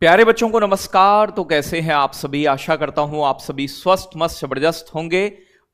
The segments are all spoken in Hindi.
प्यारे बच्चों को नमस्कार। तो कैसे हैं आप सभी? आशा करता हूं आप सभी स्वस्थ मस्त जबरदस्त होंगे।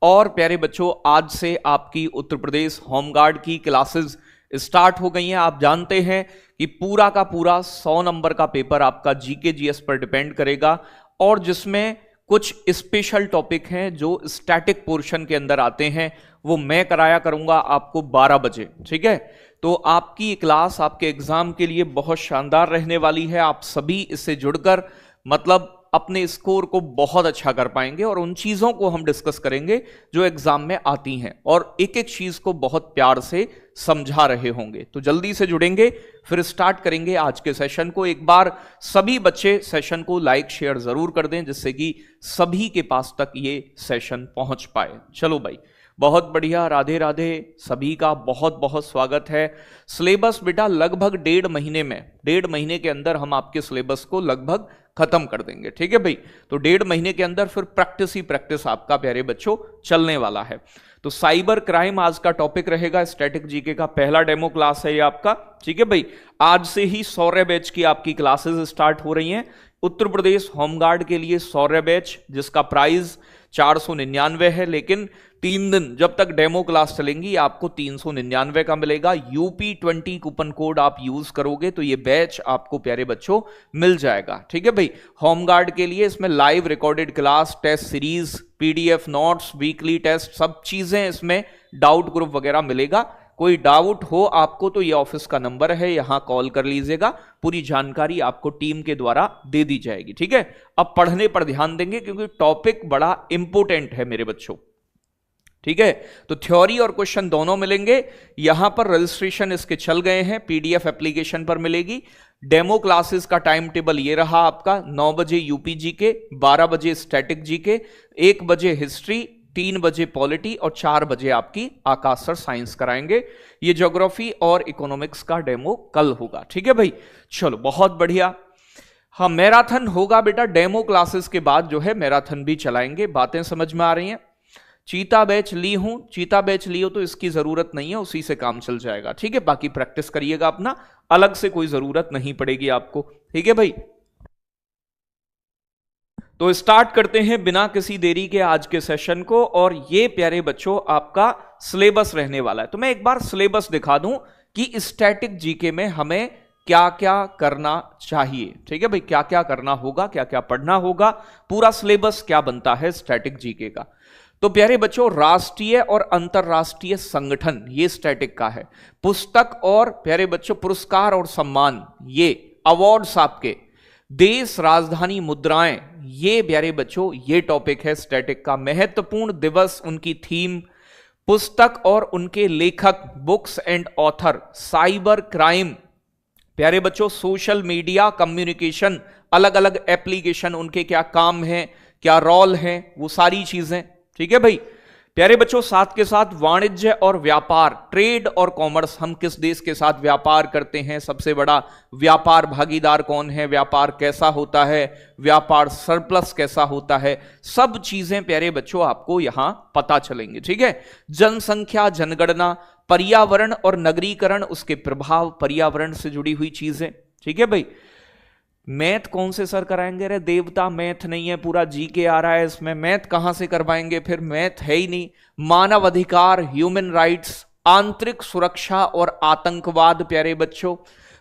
और प्यारे बच्चों, आज से आपकी उत्तर प्रदेश होमगार्ड की क्लासेस स्टार्ट हो गई हैं। आप जानते हैं कि पूरा का पूरा 100 नंबर का पेपर आपका जीके जीएस पर डिपेंड करेगा, और जिसमें कुछ स्पेशल टॉपिक हैं जो स्टैटिक पोर्शन के अंदर आते हैं, वो मैं कराया करूंगा आपको 12 बजे। ठीक है, तो आपकी क्लास आपके एग्जाम के लिए बहुत शानदार रहने वाली है। आप सभी इससे जुड़कर मतलब अपने स्कोर को बहुत अच्छा कर पाएंगे, और उन चीजों को हम डिस्कस करेंगे जो एग्जाम में आती हैं, और एक एक चीज को बहुत प्यार से समझा रहे होंगे। तो जल्दी से जुड़ेंगे, फिर स्टार्ट करेंगे आज के सेशन को। एक बार सभी बच्चे सेशन को लाइक शेयर जरूर कर दें, जिससे कि सभी के पास तक ये सेशन पहुंच पाए। चलो भाई, बहुत बढ़िया, राधे राधे, सभी का बहुत बहुत स्वागत है। सिलेबस बेटा लगभग 1.5 महीने के अंदर हम आपके सिलेबस को लगभग खत्म कर देंगे। ठीक है भाई, तो 1.5 महीने के अंदर फिर प्रैक्टिस ही प्रैक्टिस आपका प्यारे बच्चों चलने वाला है। तो साइबर क्राइम आज का टॉपिक रहेगा। स्टैटिक जीके का पहला डेमो क्लास है ये आपका। ठीक है भाई, आज से ही शौर्य बैच की आपकी क्लासेस स्टार्ट हो रही हैं। उत्तर प्रदेश होमगार्ड के लिए शौर्य बैच, जिसका प्राइस 499 है, लेकिन 3 दिन जब तक डेमो क्लास चलेंगी आपको 399 का मिलेगा। UP20 कूपन कोड आप यूज करोगे तो ये बैच आपको प्यारे बच्चों मिल जाएगा। ठीक है भाई, होमगार्ड के लिए इसमें live recorded class, test series, PDF notes, weekly test, सब चीजें इसमें, डाउट ग्रुप वगैरह मिलेगा। कोई डाउट हो आपको तो ये ऑफिस का नंबर है, यहां कॉल कर लीजिएगा, पूरी जानकारी आपको टीम के द्वारा दे दी जाएगी। ठीक है, अब पढ़ने पर ध्यान देंगे क्योंकि टॉपिक बड़ा इंपॉर्टेंट है मेरे बच्चों। ठीक है, तो थ्योरी और क्वेश्चन दोनों मिलेंगे। यहां पर रजिस्ट्रेशन इसके चल गए हैं, PDF एप्लीकेशन पर मिलेगी। डेमो क्लासेस का टाइम टेबल ये रहा आपका: 9 बजे यूपी जीके, 12 बजे स्टैटिक जीके, 1 बजे हिस्ट्री, 3 बजे पॉलिटी, और 4 बजे आपकी आकाश सर साइंस कराएंगे। ये ज्योग्राफी और इकोनॉमिक्स का डेमो कल होगा। ठीक है भाई, चलो बहुत बढ़िया। हाँ, मैराथन होगा बेटा, डेमो क्लासेस के बाद जो है मैराथन भी चलाएंगे। बातें समझ में आ रही हैं? चीता बैच ली हूं, चीता बैच ली हो तो इसकी जरूरत नहीं है, उसी से काम चल जाएगा। ठीक है, बाकी प्रैक्टिस करिएगा अपना, अलग से कोई जरूरत नहीं पड़ेगी आपको। ठीक है भाई, तो स्टार्ट करते हैं बिना किसी देरी के आज के सेशन को। और ये प्यारे बच्चों आपका सिलेबस रहने वाला है। तो मैं एक बार सिलेबस दिखा दूं कि स्टैटिक जीके में हमें क्या क्या करना चाहिए। ठीक है भाई, क्या क्या करना होगा, क्या क्या पढ़ना होगा, पूरा सिलेबस क्या बनता है स्टैटिक जीके का। तो प्यारे बच्चों, राष्ट्रीय और अंतरराष्ट्रीय संगठन ये स्टैटिक का है। पुस्तक और प्यारे बच्चों पुरस्कार और सम्मान, ये अवार्ड्स आपके, देश राजधानी मुद्राएं, ये प्यारे बच्चों ये टॉपिक है स्टैटिक का। महत्वपूर्ण दिवस, उनकी थीम, पुस्तक और उनके लेखक, books and author, cyber crime, प्यारे बच्चों सोशल मीडिया कम्युनिकेशन, अलग अलग एप्लीकेशन, उनके क्या काम है, क्या रोल है, वो सारी चीजें। ठीक है भाई प्यारे बच्चों, साथ के साथ वाणिज्य और व्यापार, ट्रेड और कॉमर्स, हम किस देश के साथ व्यापार करते हैं, सबसे बड़ा व्यापार भागीदार कौन है, व्यापार कैसा होता है, व्यापार सरप्लस कैसा होता है, सब चीजें प्यारे बच्चों आपको यहां पता चलेंगे। ठीक है, जनसंख्या जनगणना, पर्यावरण और नगरीकरण, उसके प्रभाव, पर्यावरण से जुड़ी हुई चीजें। ठीक है भाई, मैथ कौन से सर कराएंगे? रे देवता, मैथ नहीं है, पूरा जीके आ रहा है इसमें, मैथ कहां से करवाएंगे, फिर मैथ है ही नहीं। मानव अधिकार, ह्यूमन राइट्स, आंतरिक सुरक्षा और आतंकवाद, प्यारे बच्चों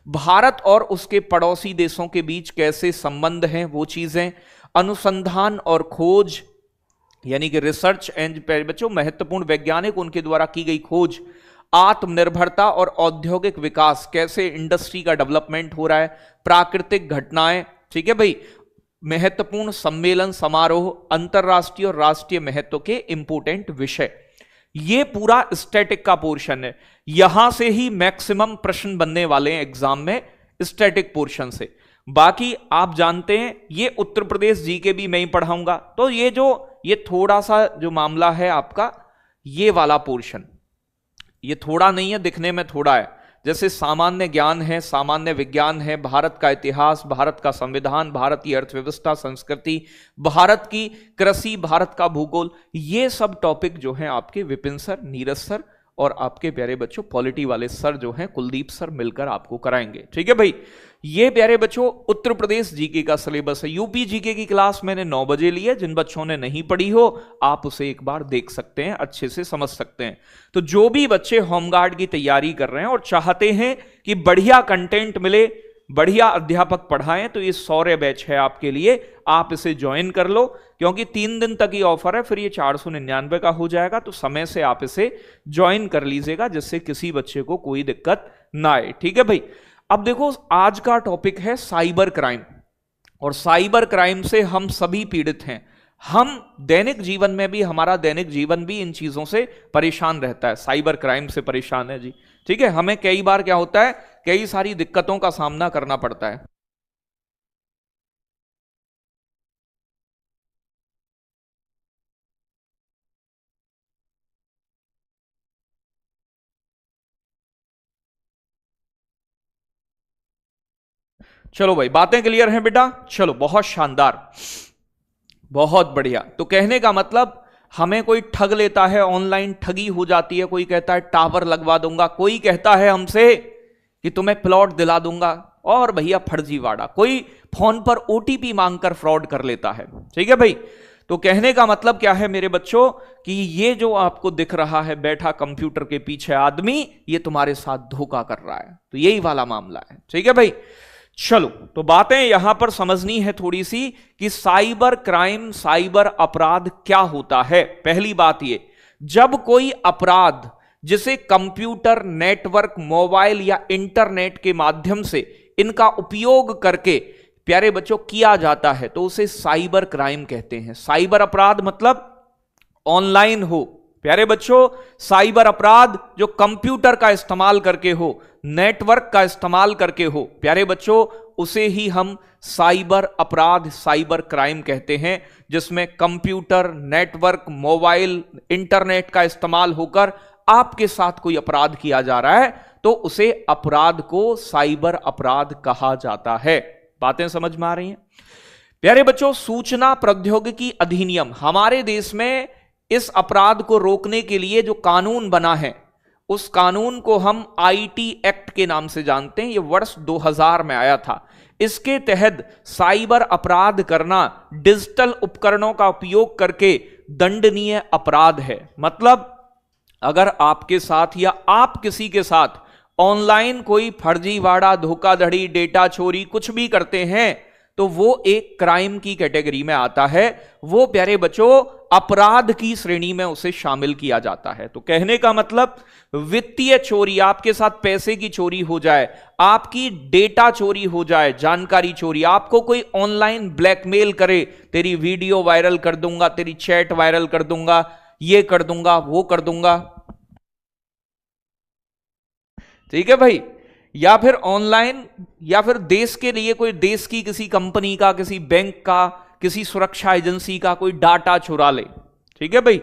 भारत और उसके पड़ोसी देशों के बीच कैसे संबंध हैं, वो चीजें, अनुसंधान और खोज यानी कि रिसर्च एंड, प्यारे बच्चों महत्वपूर्ण वैज्ञानिक उनके द्वारा की गई खोज, आत्मनिर्भरता और औद्योगिक विकास, कैसे इंडस्ट्री का डेवलपमेंट हो रहा है, प्राकृतिक घटनाएं। ठीक है भाई, महत्वपूर्ण सम्मेलन समारोह, अंतरराष्ट्रीय और राष्ट्रीय महत्व के इंपोर्टेंट विषय, ये पूरा स्टैटिक का पोर्शन है। यहां से ही मैक्सिमम प्रश्न बनने वाले हैं एग्जाम में स्टैटिक पोर्शन से। बाकी आप जानते हैं ये उत्तर प्रदेश जीके भी मैं ही पढ़ाऊंगा, तो ये थोड़ा सा जो मामला है आपका, ये वाला पोर्शन ये थोड़ा नहीं है, दिखने में थोड़ा है। जैसे सामान्य ज्ञान है, सामान्य विज्ञान है, भारत का इतिहास, भारत का संविधान, भारत की अर्थव्यवस्था संस्कृति, भारत की कृषि, भारत का भूगोल, ये सब टॉपिक जो है आपके विपिन सर, नीरज सर और आपके प्यारे बच्चों पॉलिटी वाले सर जो हैं कुलदीप सर मिलकर आपको कराएंगे। ठीक है भाई, ये प्यारे बच्चों उत्तर प्रदेश जीके का सिलेबस है। यूपी जीके की क्लास मैंने 9 बजे ली है, जिन बच्चों ने नहीं पढ़ी हो आप उसे एक बार देख सकते हैं, अच्छे से समझ सकते हैं। तो जो भी बच्चे होमगार्ड की तैयारी कर रहे हैं और चाहते हैं कि बढ़िया कंटेंट मिले, बढ़िया अध्यापक पढ़ाएं, तो ये शौर्य बैच है आपके लिए, आप इसे ज्वाइन कर लो, क्योंकि 3 दिन तक ही ऑफर है, फिर ये 499 का हो जाएगा। तो समय से आप इसे ज्वाइन कर लीजिएगा, जिससे किसी बच्चे को कोई दिक्कत ना आए। ठीक है भाई, अब देखो आज का टॉपिक है साइबर क्राइम, और साइबर क्राइम से हम सभी पीड़ित हैं। हम दैनिक जीवन में भी, हमारा दैनिक जीवन भी इन चीजों से परेशान रहता है, साइबर क्राइम से परेशान है जी। ठीक है, हमें कई बार क्या होता है, कई सारी दिक्कतों का सामना करना पड़ता है। चलो भाई, बातें क्लियर हैं बेटा, चलो बहुत शानदार, बहुत बढ़िया। तो कहने का मतलब, हमें कोई ठग लेता है, ऑनलाइन ठगी हो जाती है, कोई कहता है टावर लगवा दूंगा, कोई कहता है हमसे कि तुम्हें प्लॉट दिला दूंगा, और भैया फर्जीवाड़ा, कोई फोन पर ओटीपी मांगकर फ्रॉड कर लेता है। ठीक है भाई, तो कहने का मतलब क्या है मेरे बच्चों, कि ये जो आपको दिख रहा है बैठा कंप्यूटर के पीछे आदमी, ये तुम्हारे साथ धोखा कर रहा है, तो यही वाला मामला है। ठीक है भाई, चलो तो बातें यहां पर समझनी है थोड़ी सी, कि साइबर क्राइम, साइबर अपराध क्या होता है। पहली बात ये, जब कोई अपराध जिसे कंप्यूटर, नेटवर्क, मोबाइल या इंटरनेट के माध्यम से इनका उपयोग करके प्यारे बच्चों किया जाता है, तो उसे साइबर क्राइम कहते हैं। साइबर अपराध मतलब ऑनलाइन हो प्यारे बच्चों, साइबर अपराध जो कंप्यूटर का इस्तेमाल करके हो, नेटवर्क का इस्तेमाल करके हो प्यारे बच्चों, उसे ही हम साइबर अपराध, साइबर क्राइम कहते हैं, जिसमें कंप्यूटर, नेटवर्क, मोबाइल, इंटरनेट का इस्तेमाल होकर आपके साथ कोई अपराध किया जा रहा है, तो उसे अपराध को साइबर अपराध कहा जाता है। बातें समझ में आ रही हैं प्यारे बच्चों? सूचना प्रौद्योगिकी अधिनियम, हमारे देश में इस अपराध को रोकने के लिए जो कानून बना है, उस कानून को हम आईटी एक्ट के नाम से जानते हैं। यह वर्ष 2000 में आया था। इसके तहत साइबर अपराध करना डिजिटल उपकरणों का उपयोग करके दंडनीय अपराध है। मतलब अगर आपके साथ या आप किसी के साथ ऑनलाइन कोई फर्जीवाड़ा, धोखाधड़ी, डेटा चोरी कुछ भी करते हैं, तो वो एक क्राइम की कैटेगरी में आता है, वो प्यारे बच्चों अपराध की श्रेणी में उसे शामिल किया जाता है। तो कहने का मतलब, वित्तीय चोरी, आपके साथ पैसे की चोरी हो जाए, आपकी डेटा चोरी हो जाए, जानकारी चोरी, आपको कोई ऑनलाइन ब्लैकमेल करे, तेरी वीडियो वायरल कर दूंगा, तेरी चैट वायरल कर दूंगा, ये कर दूंगा, वो कर दूंगा। ठीक है भाई, या फिर ऑनलाइन, या फिर देश के लिए कोई देश की किसी कंपनी का, किसी बैंक का, किसी सुरक्षा एजेंसी का कोई डाटा चुरा ले। ठीक है भाई,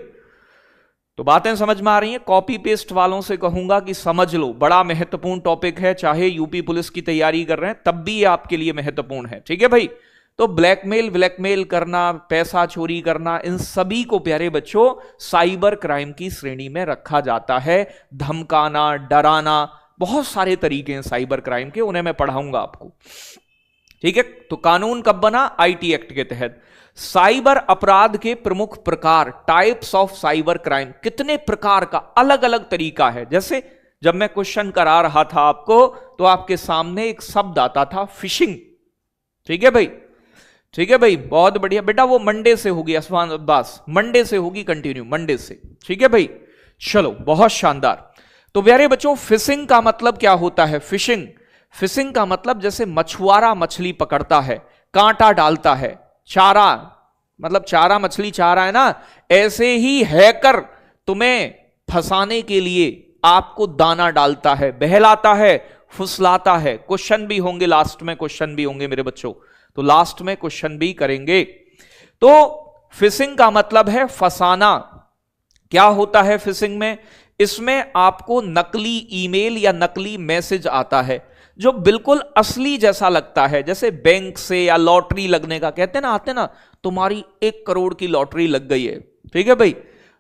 तो बातें समझ में आ रही हैं? कॉपी पेस्ट वालों से कहूंगा कि समझ लो, बड़ा महत्वपूर्ण टॉपिक है, चाहे यूपी पुलिस की तैयारी कर रहे हैं तब भी ये आपके लिए महत्वपूर्ण है। ठीक है भाई, तो ब्लैकमेल करना, पैसा चोरी करना, इन सभी को प्यारे बच्चों साइबर क्राइम की श्रेणी में रखा जाता है। धमकाना, डराना, बहुत सारे तरीके हैं साइबर क्राइम के, उन्हें मैं पढ़ाऊंगा आपको। ठीक है, तो कानून कब बना? आईटी एक्ट के तहत। साइबर अपराध के प्रमुख प्रकार, टाइप्स ऑफ साइबर क्राइम, कितने प्रकार का अलग अलग तरीका है। जैसे जब मैं क्वेश्चन करा रहा था आपको, तो आपके सामने एक शब्द आता था, फिशिंग। ठीक है भाई, ठीक है भाई, बहुत बढ़िया बेटा, वो मंडे से होगी, असमान अब्बास, मंडे से होगी, कंटिन्यू मंडे से। ठीक है भाई, चलो बहुत शानदार। तो प्यारे बच्चों, फिशिंग का मतलब क्या होता है? फिशिंग, फिशिंग का मतलब जैसे मछुआरा मछली पकड़ता है, कांटा डालता है, चारा, मतलब चारा, मछली चारा है ना, ऐसे ही हैकर तुम्हें फंसाने के लिए आपको दाना डालता है, बहलाता है, फुसलाता है। क्वेश्चन भी होंगे, लास्ट में क्वेश्चन भी होंगे मेरे बच्चों, तो लास्ट में क्वेश्चन भी करेंगे। तो फिशिंग का मतलब है फंसाना। क्या होता है फिशिंग में? इसमें आपको नकली ईमेल या नकली मैसेज आता है, जो बिल्कुल असली जैसा लगता है, जैसे बैंक से या लॉटरी लगने का कहते हैं ना, आते ना, तुम्हारी 1 करोड़ की लॉटरी लग गई है। ठीक है भाई,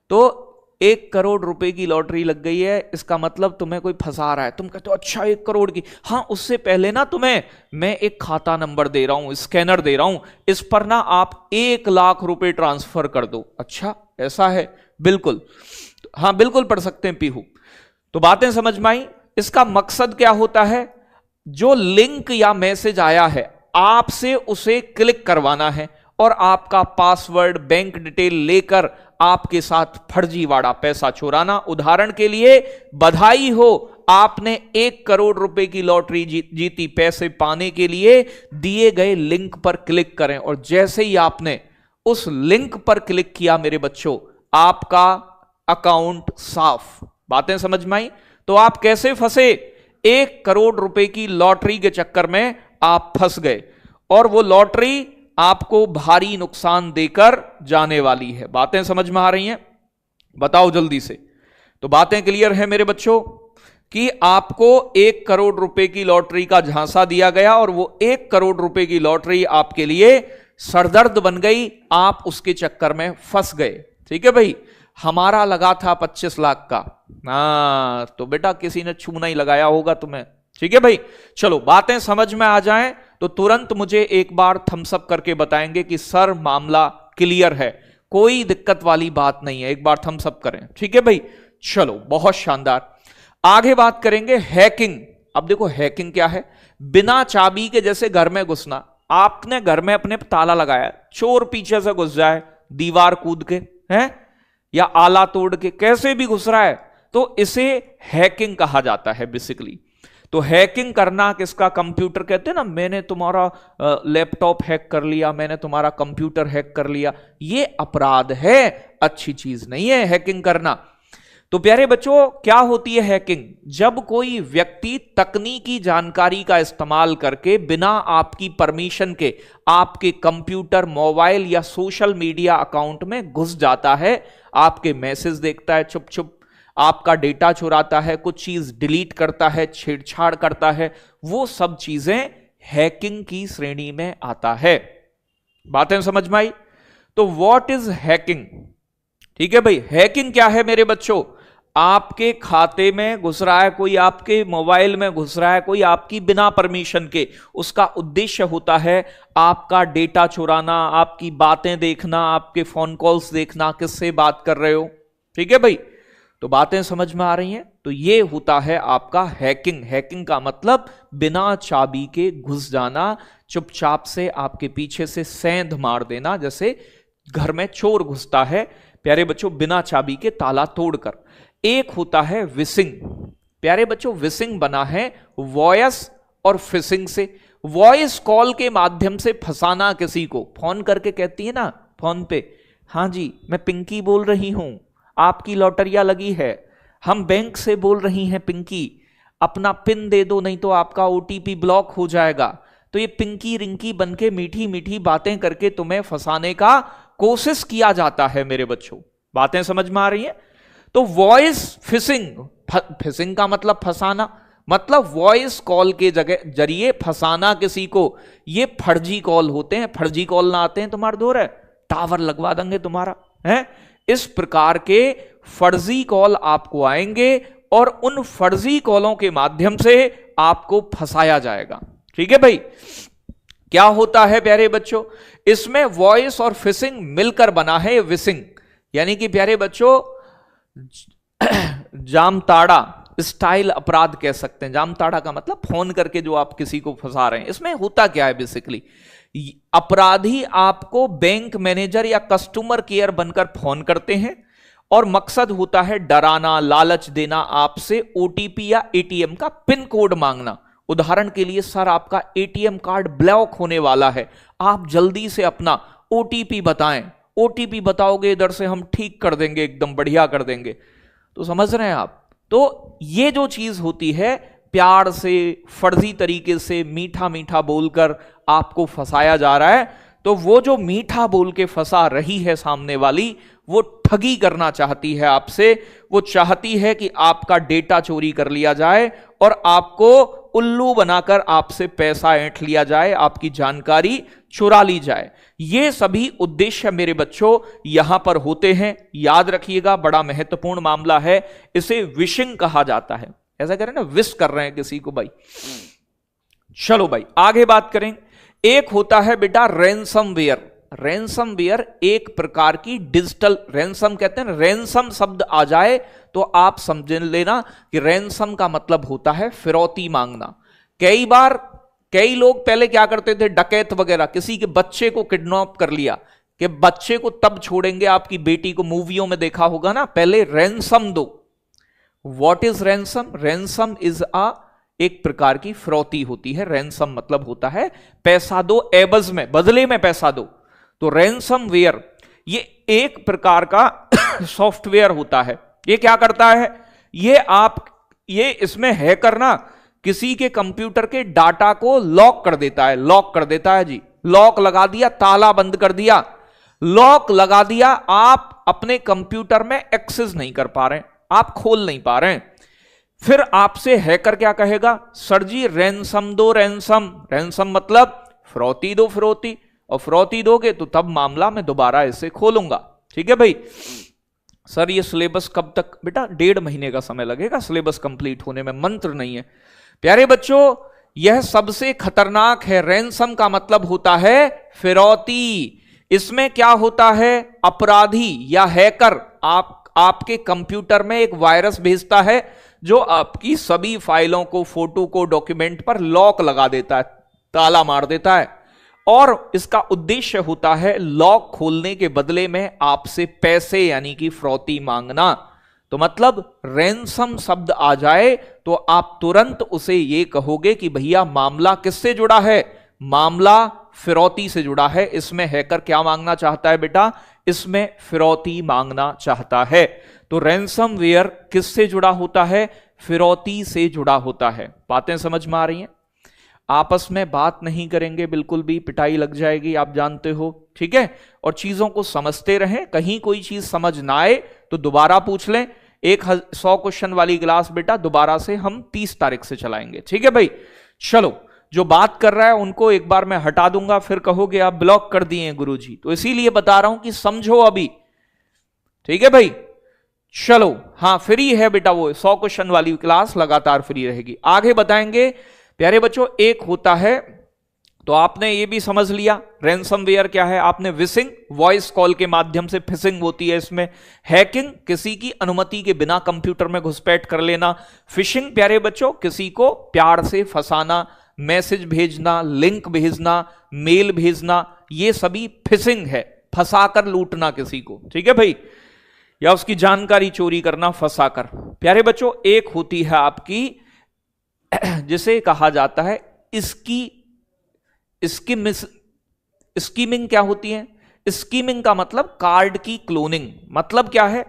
तो 1 करोड़ रुपए की लॉटरी लग गई है, इसका मतलब तुम्हें कोई फंसा रहा है। तुम कहते हो अच्छा 1 करोड़ की, हाँ उससे पहले ना तुम्हें मैं एक खाता नंबर दे रहा हूं, स्कैनर दे रहा हूं, इस पर ना आप 1 लाख रुपए ट्रांसफर कर दो। अच्छा ऐसा है, बिल्कुल, हाँ बिल्कुल पढ़ सकते हैं पीहू। तो बातें समझ में आई। इसका मकसद क्या होता है, जो लिंक या मैसेज आया है आपसे उसे क्लिक करवाना है और आपका पासवर्ड बैंक डिटेल लेकर आपके साथ फर्जीवाड़ा पैसा चुराना। उदाहरण के लिए, बधाई हो, आपने 1 करोड़ रुपए की लॉटरी जीती। पैसे पाने के लिए दिए गए लिंक पर क्लिक करें, और जैसे ही आपने उस लिंक पर क्लिक किया मेरे बच्चों, आपका अकाउंट साफ। बातें समझ में आई। तो आप कैसे फंसे, 1 करोड़ रुपए की लॉटरी के चक्कर में आप फंस गए, और वो लॉटरी आपको भारी नुकसान देकर जाने वाली है। बातें समझ में आ रही हैं, बताओ जल्दी से। तो बातें क्लियर है मेरे बच्चों कि आपको 1 करोड़ रुपए की लॉटरी का झांसा दिया गया, और वो 1 करोड़ रुपए की लॉटरी आपके लिए सरदर्द बन गई, आप उसके चक्कर में फंस गए। ठीक है भाई, हमारा लगा था 25 लाख का, तो बेटा किसी ने छूना ही लगाया होगा तुम्हें। ठीक है भाई, चलो बातें समझ में आ जाएं तो तुरंत मुझे एक बार थम्स अप करके बताएंगे कि सर मामला क्लियर है, कोई दिक्कत वाली बात नहीं है। एक बार थम्स अप करें। ठीक है भाई, चलो बहुत शानदार। आगे बात करेंगे हैकिंग। अब देखो हैकिंग क्या है, बिना चाबी के जैसे घर में घुसना। आपने घर में अपने ताला लगाया, चोर पीछे से घुस जाए, दीवार कूद के हैं या आला तोड़ के, कैसे भी घुस रहा है, तो इसे हैकिंग कहा जाता है बेसिकली। तो हैकिंग करना किसका, कंप्यूटर, कहते हैं ना मैंने तुम्हारा लैपटॉप हैक कर लिया, मैंने तुम्हारा कंप्यूटर हैक कर लिया, ये अपराध है, अच्छी चीज नहीं है हैकिंग करना। तो प्यारे बच्चों, क्या होती है हैकिंग, जब कोई व्यक्ति तकनीकी जानकारी का इस्तेमाल करके बिना आपकी परमिशन के आपके कंप्यूटर, मोबाइल या सोशल मीडिया अकाउंट में घुस जाता है, आपके मैसेज देखता है छुप छुप, आपका डेटा चुराता है, कुछ चीज डिलीट करता है, छेड़छाड़ करता है, वो सब चीजें हैकिंग की श्रेणी में आता है। बातें समझ में आई। तो व्हाट इज हैकिंग। ठीक है भाई, हैकिंग क्या है मेरे बच्चों, आपके खाते में घुस रहा है कोई, आपके मोबाइल में घुस रहा है कोई आपकी बिना परमिशन के, उसका उद्देश्य होता है आपका डेटा चुराना, आपकी बातें देखना, आपके फोन कॉल्स देखना, किससे बात कर रहे हो। ठीक है भाई, तो बातें समझ में आ रही हैं। तो ये होता है आपका हैकिंग। हैकिंग का मतलब बिना चाबी के घुस जाना, चुपचाप से आपके पीछे से सेंध मार देना, जैसे घर में चोर घुसता है प्यारे बच्चों बिना चाबी के ताला तोड़कर। एक होता है विसिंग। प्यारे बच्चों, विसिंग बना है वॉयस और फिशिंग से। वॉइस कॉल के माध्यम से फंसाना किसी को, फोन करके कहती है ना फोन पे, हाँ जी मैं पिंकी बोल रही हूं, आपकी लॉटरिया लगी है, हम बैंक से बोल रही हैं पिंकी, अपना पिन दे दो नहीं तो आपका ओटीपी ब्लॉक हो जाएगा। तो ये पिंकी रिंकी बनके मीठी मीठी बातें करके तुम्हें फंसाने का कोशिश किया जाता है मेरे बच्चों। बातें समझ में आ रही हैं। तो वॉइस फिशिंग, फिशिंग का मतलब फंसाना, मतलब वॉइस कॉल के जरिए फंसाना किसी को। ये फर्जी कॉल होते हैं, फर्जी कॉल ना आते हैं तुम्हारे दौर है, टावर लगवा देंगे तुम्हारा है। इस प्रकार के फर्जी कॉल आपको आएंगे और उन फर्जी कॉलों के माध्यम से आपको फंसाया जाएगा। ठीक है भाई, क्या होता है प्यारे बच्चों, इसमें वॉइस और फिशिंग मिलकर बना है विसिंग। यानी कि प्यारे बच्चों जामताड़ा स्टाइल अपराध कह सकते हैं। जामताड़ा का मतलब फोन करके जो आप किसी को फंसा रहे हैं। इसमें होता क्या है बेसिकली, अपराधी आपको बैंक मैनेजर या कस्टमर केयर बनकर फोन करते हैं और मकसद होता है डराना, लालच देना, आपसे ओटीपी या एटीएम का पिन कोड मांगना। उदाहरण के लिए, सर आपका एटीएम कार्ड ब्लॉक होने वाला है, आप जल्दी से अपना ओटीपी बताएं, ओटीपी बताओगे इधर से हम ठीक कर देंगे, एकदम बढ़िया कर देंगे। तो समझ रहे हैं आप। तो ये जो चीज होती है, प्यार से फर्जी तरीके से मीठा मीठा बोलकर आपको फंसाया जा रहा है। तो वो जो मीठा बोल के फंसा रही है सामने वाली, वो ठगी करना चाहती है आपसे। वो चाहती है कि आपका डेटा चोरी कर लिया जाए और आपको उल्लू बनाकर आपसे पैसा ऐंठ लिया जाए, आपकी जानकारी चुरा ली जाए। ये सभी उद्देश्य मेरे बच्चों यहां पर होते हैं। याद रखिएगा, बड़ा महत्वपूर्ण मामला है। इसे विशिंग कहा जाता है। ऐसा करें ना, विश कर रहे हैं किसी को भाई। चलो भाई आगे बात करें। एक होता है बेटा रैंसमवेयर। रैंसमवेयर एक प्रकार की डिजिटल, रैंसम कहते हैं, रैंसम शब्द आ जाए तो आप समझ लेना कि रैंसम का मतलब होता है फिरौती मांगना। कई बार कई लोग पहले क्या करते थे, डकैत वगैरह, किसी के बच्चे को किडनैप कर लिया कि बच्चे को तब छोड़ेंगे, आपकी बेटी को मूवियों में देखा होगा ना, पहले रैंसम दो। What is ransom? Ransom is एक प्रकार की फिरौती होती है। रैंसम मतलब होता है पैसा दो, एवज में, बदले में पैसा दो। तो रैंसमवेयर ये एक प्रकार का सॉफ्टवेयर होता है। ये क्या करता है, ये इसमें हैकर ना किसी के कंप्यूटर के डाटा को लॉक कर देता है। लॉक कर देता है जी, लॉक लगा दिया, ताला बंद कर दिया, लॉक लगा दिया, आप अपने कंप्यूटर में एक्सेस नहीं कर पा रहे, आप खोल नहीं पा रहे हैं। फिर आपसे हैकर क्या कहेगा, सर जी रैंसम दो, रैंसम। रैंसम मतलब फिरौती दो, फिरौती, और फिरौती दोगे तो तब मामला मैं दोबारा इसे खोलूंगा। ठीक है भाई। सर ये सिलेबस कब तक? बेटा 1.5 महीने का समय लगेगा सिलेबस कंप्लीट होने में, मंत्र नहीं है। प्यारे बच्चों यह सबसे खतरनाक है। रैंसम का मतलब होता है फिरौती। इसमें क्या होता है, अपराधी या हैकर आपके कंप्यूटर में एक वायरस भेजता है जो आपकी सभी फाइलों को, फोटो को, डॉक्यूमेंट पर लॉक लगा देता है, ताला मार देता है, और इसका उद्देश्य होता है लॉक खोलने के बदले में आपसे पैसे यानी कि फिरौती मांगना। तो मतलब रैंसम शब्द आ जाए तो आप तुरंत उसे ये कहोगे कि भैया मामला किससे जुड़ा है, मामला फिरौती से जुड़ा है। इसमें हैकर क्या मांगना चाहता है बेटा, इसमें फिरौती मांगना चाहता है। तो रैंसमवेयर किससे जुड़ा होता है, फिरौती से जुड़ा होता है। बातें समझ में आ रही हैं? आपस में बात नहीं करेंगे बिल्कुल भी, पिटाई लग जाएगी, आप जानते हो। ठीक है, और चीजों को समझते रहें। कहीं कोई चीज समझ ना आए तो दोबारा पूछ लें। 100 क्वेश्चन वाली क्लास बेटा दोबारा से हम 30 तारीख से चलाएंगे। ठीक है भाई। चलो, जो बात कर रहा है उनको एक बार मैं हटा दूंगा, फिर कहोगे आप ब्लॉक कर दिए गुरुजी, तो इसीलिए बता रहा हूं कि समझो अभी। ठीक है भाई। चलो, हाँ फ्री है बेटा, वो 100 क्वेश्चन वाली क्लास लगातार फ्री रहेगी। आगे बताएंगे प्यारे बच्चों। एक होता है, तो आपने ये भी समझ लिया रैंसमवेयर क्या है, आपने विशिंग, वॉइस कॉल के माध्यम से फिशिंग होती है इसमें। हैकिंग, किसी की अनुमति के बिना कंप्यूटर में घुसपैठ कर लेना। फिशिंग प्यारे बच्चों, किसी को प्यार से फंसाना, मैसेज भेजना, लिंक भेजना, मेल भेजना, ये सभी फिशिंग है, फंसाकर लूटना किसी को। ठीक है भाई, या उसकी जानकारी चोरी करना फंसाकर। प्यारे बच्चों एक होती है आपकी जिसे कहा जाता है स्कीमिंग। क्या होती है स्कीमिंग? का मतलब कार्ड की क्लोनिंग। मतलब क्या है,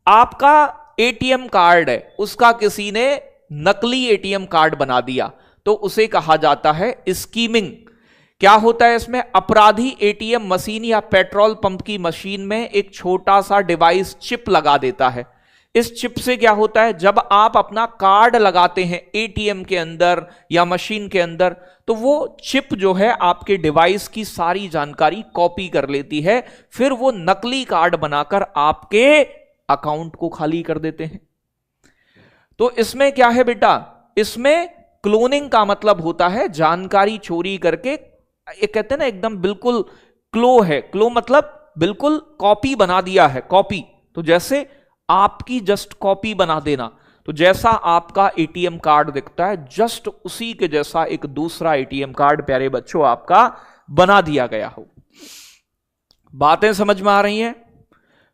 आपका एटीएम कार्ड है, उसका किसी ने नकली एटीएम कार्ड बना दिया, तो उसे कहा जाता है स्कीमिंग। क्या होता है इसमें, अपराधी एटीएम मशीन या पेट्रोल पंप की मशीन में एक छोटा सा डिवाइस, चिप लगा देता है। इस चिप से क्या होता है, जब आप अपना कार्ड लगाते हैं एटीएम के अंदर या मशीन के अंदर, तो वो चिप जो है आपके डिवाइस की सारी जानकारी कॉपी कर लेती है, फिर वो नकली कार्ड बनाकर आपके अकाउंट को खाली कर देते हैं। तो इसमें क्या है बेटा, इसमें क्लोनिंग का मतलब होता है जानकारी चोरी करके, ये कहते हैं ना एकदम बिल्कुल क्लो है, क्लो मतलब बिल्कुल कॉपी बना दिया है, कॉपी। तो जैसे आपकी जस्ट कॉपी बना देना, तो जैसा आपका एटीएम कार्ड दिखता है जस्ट उसी के जैसा एक दूसरा एटीएम कार्ड प्यारे बच्चों आपका बना दिया गया हो। बातें समझ में आ रही हैं?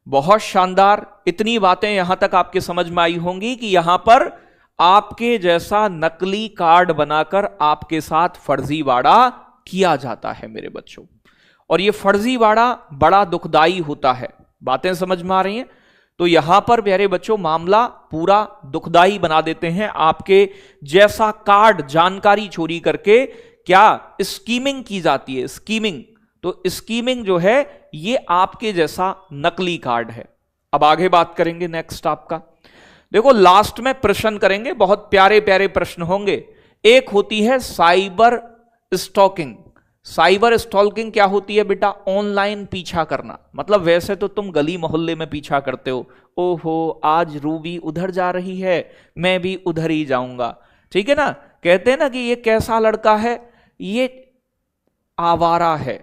बहुत शानदार। इतनी बातें यहां तक आपके समझ में आई होंगी कि यहां पर आपके जैसा नकली कार्ड बनाकर आपके साथ फर्जीवाड़ा किया जाता है मेरे बच्चों, और यह फर्जीवाड़ा बड़ा दुखदाई होता है। बातें समझ में आ रही हैं? तो यहां पर प्यारे बच्चों मामला पूरा दुखदाई बना देते हैं। आपके जैसा कार्ड जानकारी चोरी करके क्या स्कीमिंग की जाती है। स्कीमिंग तो स्कीमिंग जो है ये आपके जैसा नकली कार्ड है। अब आगे बात करेंगे नेक्स्ट आपका, देखो लास्ट में प्रश्न करेंगे, बहुत प्यारे प्यारे प्रश्न होंगे। एक होती है साइबर स्टॉकिंग। साइबर स्टॉकिंग क्या होती है बेटा? ऑनलाइन पीछा करना। मतलब वैसे तो तुम गली मोहल्ले में पीछा करते हो, ओहो आज रूबी उधर जा रही है, मैं भी उधर ही जाऊंगा, ठीक है ना। कहते हैं ना कि ये कैसा लड़का है, ये आवारा है,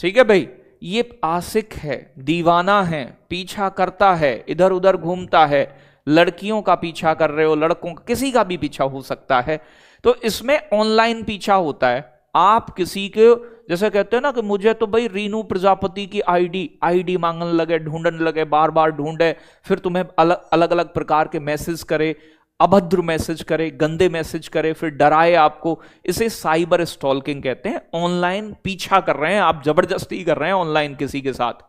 ठीक है भाई, ये आशिक है, दीवाना है, पीछा करता है, इधर उधर घूमता है, लड़कियों का पीछा कर रहे हो, लड़कों का, किसी का भी पीछा हो सकता है। तो इसमें ऑनलाइन पीछा होता है। आप किसी के जैसे कहते हैं ना कि मुझे तो भाई रीनू प्रजापति की आईडी मांगने लगे, ढूंढने लगे, बार बार ढूंढे, फिर तुम्हें अलग अलग प्रकार के मैसेज करे, अभद्र मैसेज करे, गंदे मैसेज करे, फिर डराए आपको, इसे साइबर स्टॉकिंग कहते हैं। ऑनलाइन पीछा कर रहे हैं आप, जबरदस्ती कर रहे हैं ऑनलाइन किसी के साथ,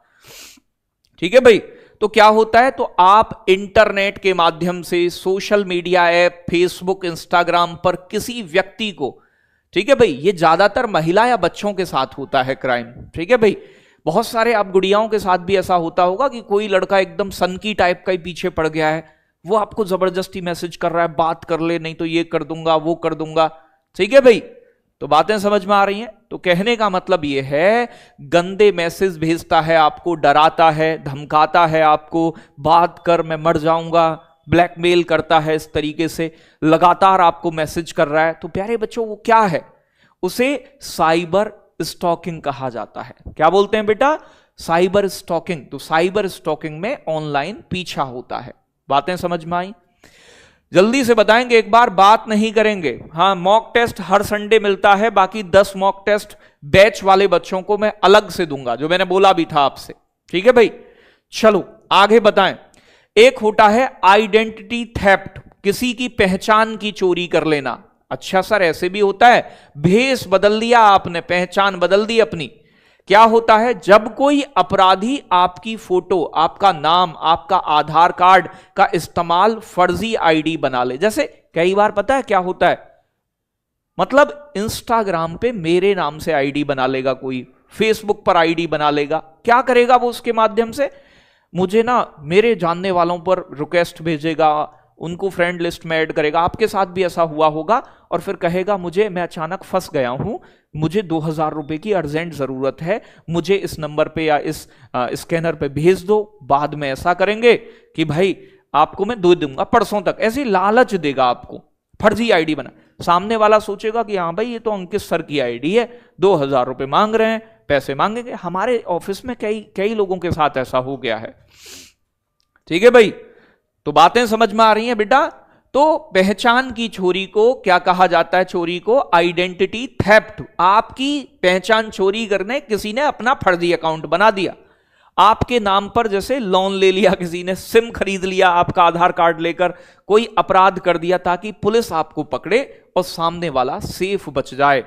ठीक है भाई। तो क्या होता है, तो आप इंटरनेट के माध्यम से social media app, Facebook, Instagram पर किसी व्यक्ति को, ठीक है भाई, ये ज्यादातर महिला या बच्चों के साथ होता है क्राइम, ठीक है भाई। बहुत सारे आप गुड़ियाओं के साथ भी ऐसा होता होगा कि कोई लड़का एकदम सनकी टाइप का ही पीछे पड़ गया है, वो आपको जबरदस्ती मैसेज कर रहा है, बात कर ले नहीं तो ये कर दूंगा, वो कर दूंगा, ठीक है भाई। तो बातें समझ में आ रही हैं? तो कहने का मतलब ये है, गंदे मैसेज भेजता है आपको, डराता है, धमकाता है आपको, बात कर मैं मर जाऊंगा, ब्लैकमेल करता है, इस तरीके से लगातार आपको मैसेज कर रहा है। तो प्यारे बच्चों वो क्या है? उसे साइबर स्टॉकिंग कहा जाता है। क्या बोलते हैं बेटा? Cyber stalking. तो साइबर स्टॉकिंग में ऑनलाइन पीछा होता है। बातें समझ में आई? जल्दी से बताएंगे, एक बार बात नहीं करेंगे। हाँ, मॉक टेस्ट हर संडे मिलता है, बाकी 10 मॉक टेस्ट बैच वाले बच्चों को मैं अलग से दूंगा, जो मैंने बोला भी था आपसे, ठीक है भाई। चलो आगे बताएं। एक होता है आइडेंटिटी थेफ्ट, किसी की पहचान की चोरी कर लेना। अच्छा सर ऐसे भी होता है? भेष बदल दिया आपने, पहचान बदल दी अपनी। क्या होता है, जब कोई अपराधी आपकी फोटो, आपका नाम, आपका आधार कार्ड का इस्तेमाल फर्जी आईडी बना ले। जैसे कई बार पता है क्या होता है, मतलब इंस्टाग्राम पे मेरे नाम से आईडी बना लेगा कोई, फेसबुक पर आईडी बना लेगा। क्या करेगा वो? उसके माध्यम से मुझे ना मेरे जानने वालों पर रिक्वेस्ट भेजेगा, उनको फ्रेंड लिस्ट में ऐड करेगा। आपके साथ भी ऐसा हुआ होगा। और फिर कहेगा मैं अचानक फंस गया हूं, मुझे 2000 रुपए की अर्जेंट जरूरत है, मुझे इस नंबर पे या इस स्कैनर पे भेज दो। बाद में ऐसा करेंगे कि भाई आपको मैं दे दूंगा परसों तक, ऐसी लालच देगा आपको, फर्जी आईडी बना। सामने वाला सोचेगा कि हाँ भाई ये तो अंकित सर की आईडी है, 2000 रुपए मांग रहे हैं, पैसे मांगेंगे। हमारे ऑफिस में कई लोगों के साथ ऐसा हो गया है, ठीक है भाई। तो बातें समझ में आ रही हैं बेटा? तो पहचान की चोरी को क्या कहा जाता है? चोरी को आइडेंटिटी थेफ्ट। आपकी पहचान चोरी करने किसी ने अपना फर्जी अकाउंट बना दिया, आपके नाम पर जैसे लोन ले लिया, किसी ने सिम खरीद लिया आपका आधार कार्ड लेकर, कोई अपराध कर दिया ताकि पुलिस आपको पकड़े और सामने वाला सेफ बच जाए,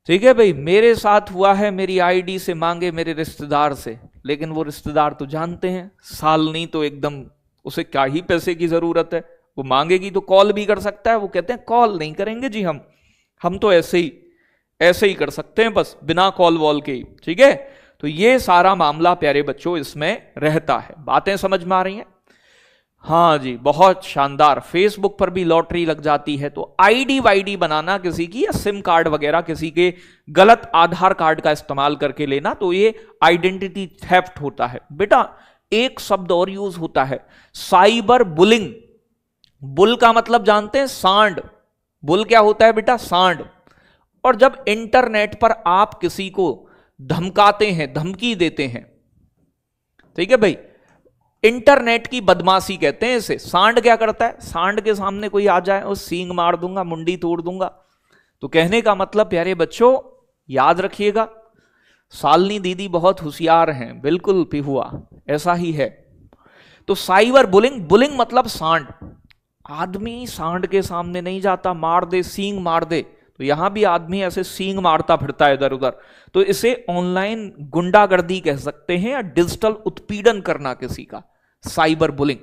ठीक है भाई। मेरे साथ हुआ है, मेरी आईडी से मांगे मेरे रिश्तेदार से, लेकिन वो रिश्तेदार तो जानते हैं सालनी तो एकदम, उसे क्या ही पैसे की जरूरत है, वो मांगेगी तो कॉल भी कर सकता है। वो कहते हैं कॉल नहीं करेंगे जी, हम तो ऐसे ही कर सकते हैं, बस बिना कॉल वॉल के ही, ठीक है। तो ये सारा मामला प्यारे बच्चों इसमें रहता है। बातें समझ में आ रही हैं? हाँ जी, बहुत शानदार। फेसबुक पर भी लॉटरी लग जाती है, तो आईडी वाईडी बनाना किसी की, या सिम कार्ड वगैरह किसी के गलत आधार कार्ड का इस्तेमाल करके लेना, तो ये आइडेंटिटी थेफ्ट होता है बेटा। एक शब्द और यूज होता है, साइबर बुलिंग। बुल का मतलब जानते हैं? सांड। बुल क्या होता है बेटा? सांड। और जब इंटरनेट पर आप किसी को धमकाते हैं, धमकी देते हैं, ठीक है भाई, इंटरनेट की बदमाशी कहते हैं इसे। सांड क्या करता है? सांड के सामने कोई आ जाए और सींग मार दूंगा, मुंडी तोड़ दूंगा। तो कहने का मतलब प्यारे बच्चों याद रखिएगा, सालनी दीदी बहुत होशियार हैं, बिल्कुल पिहुआ, ऐसा ही है। तो साइबर बुलिंग, बुलिंग मतलब सांड। आदमी सांड के सामने नहीं जाता, मार दे, सींग मार दे। तो यहां भी आदमी ऐसे सींग मारता फिरता है इधर उधर, तो इसे ऑनलाइन गुंडागर्दी कह सकते हैं, या डिजिटल उत्पीड़न करना किसी का, साइबर बुलिंग।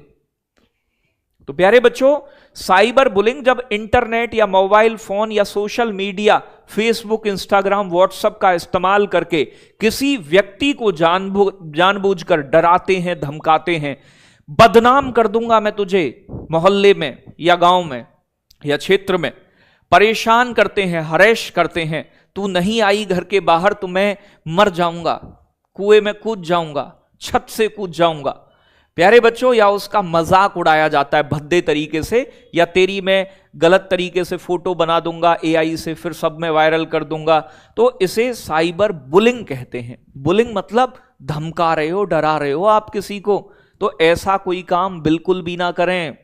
तो प्यारे बच्चों, साइबर बुलिंग जब इंटरनेट या मोबाइल फोन या social media, Facebook, Instagram, WhatsApp का इस्तेमाल करके किसी व्यक्ति को जानबूझकर डराते हैं, धमकाते हैं, बदनाम कर दूंगा मैं तुझे, मोहल्ले में या गांव में या क्षेत्र में परेशान करते हैं, हरेश करते हैं, तू नहीं आई घर के बाहर तो मैं मर जाऊंगा, कुएं में कूद जाऊंगा, छत से कूद जाऊंगा, प्यारे बच्चों, या उसका मजाक उड़ाया जाता है भद्दे तरीके से, या तेरी मैं गलत तरीके से फोटो बना दूंगा एआई से, फिर सब में वायरल कर दूंगा, तो इसे साइबर बुलिंग कहते हैं। बुलिंग मतलब धमका रहे हो, डरा रहे हो आप किसी को, तो ऐसा कोई काम बिल्कुल भी ना करें,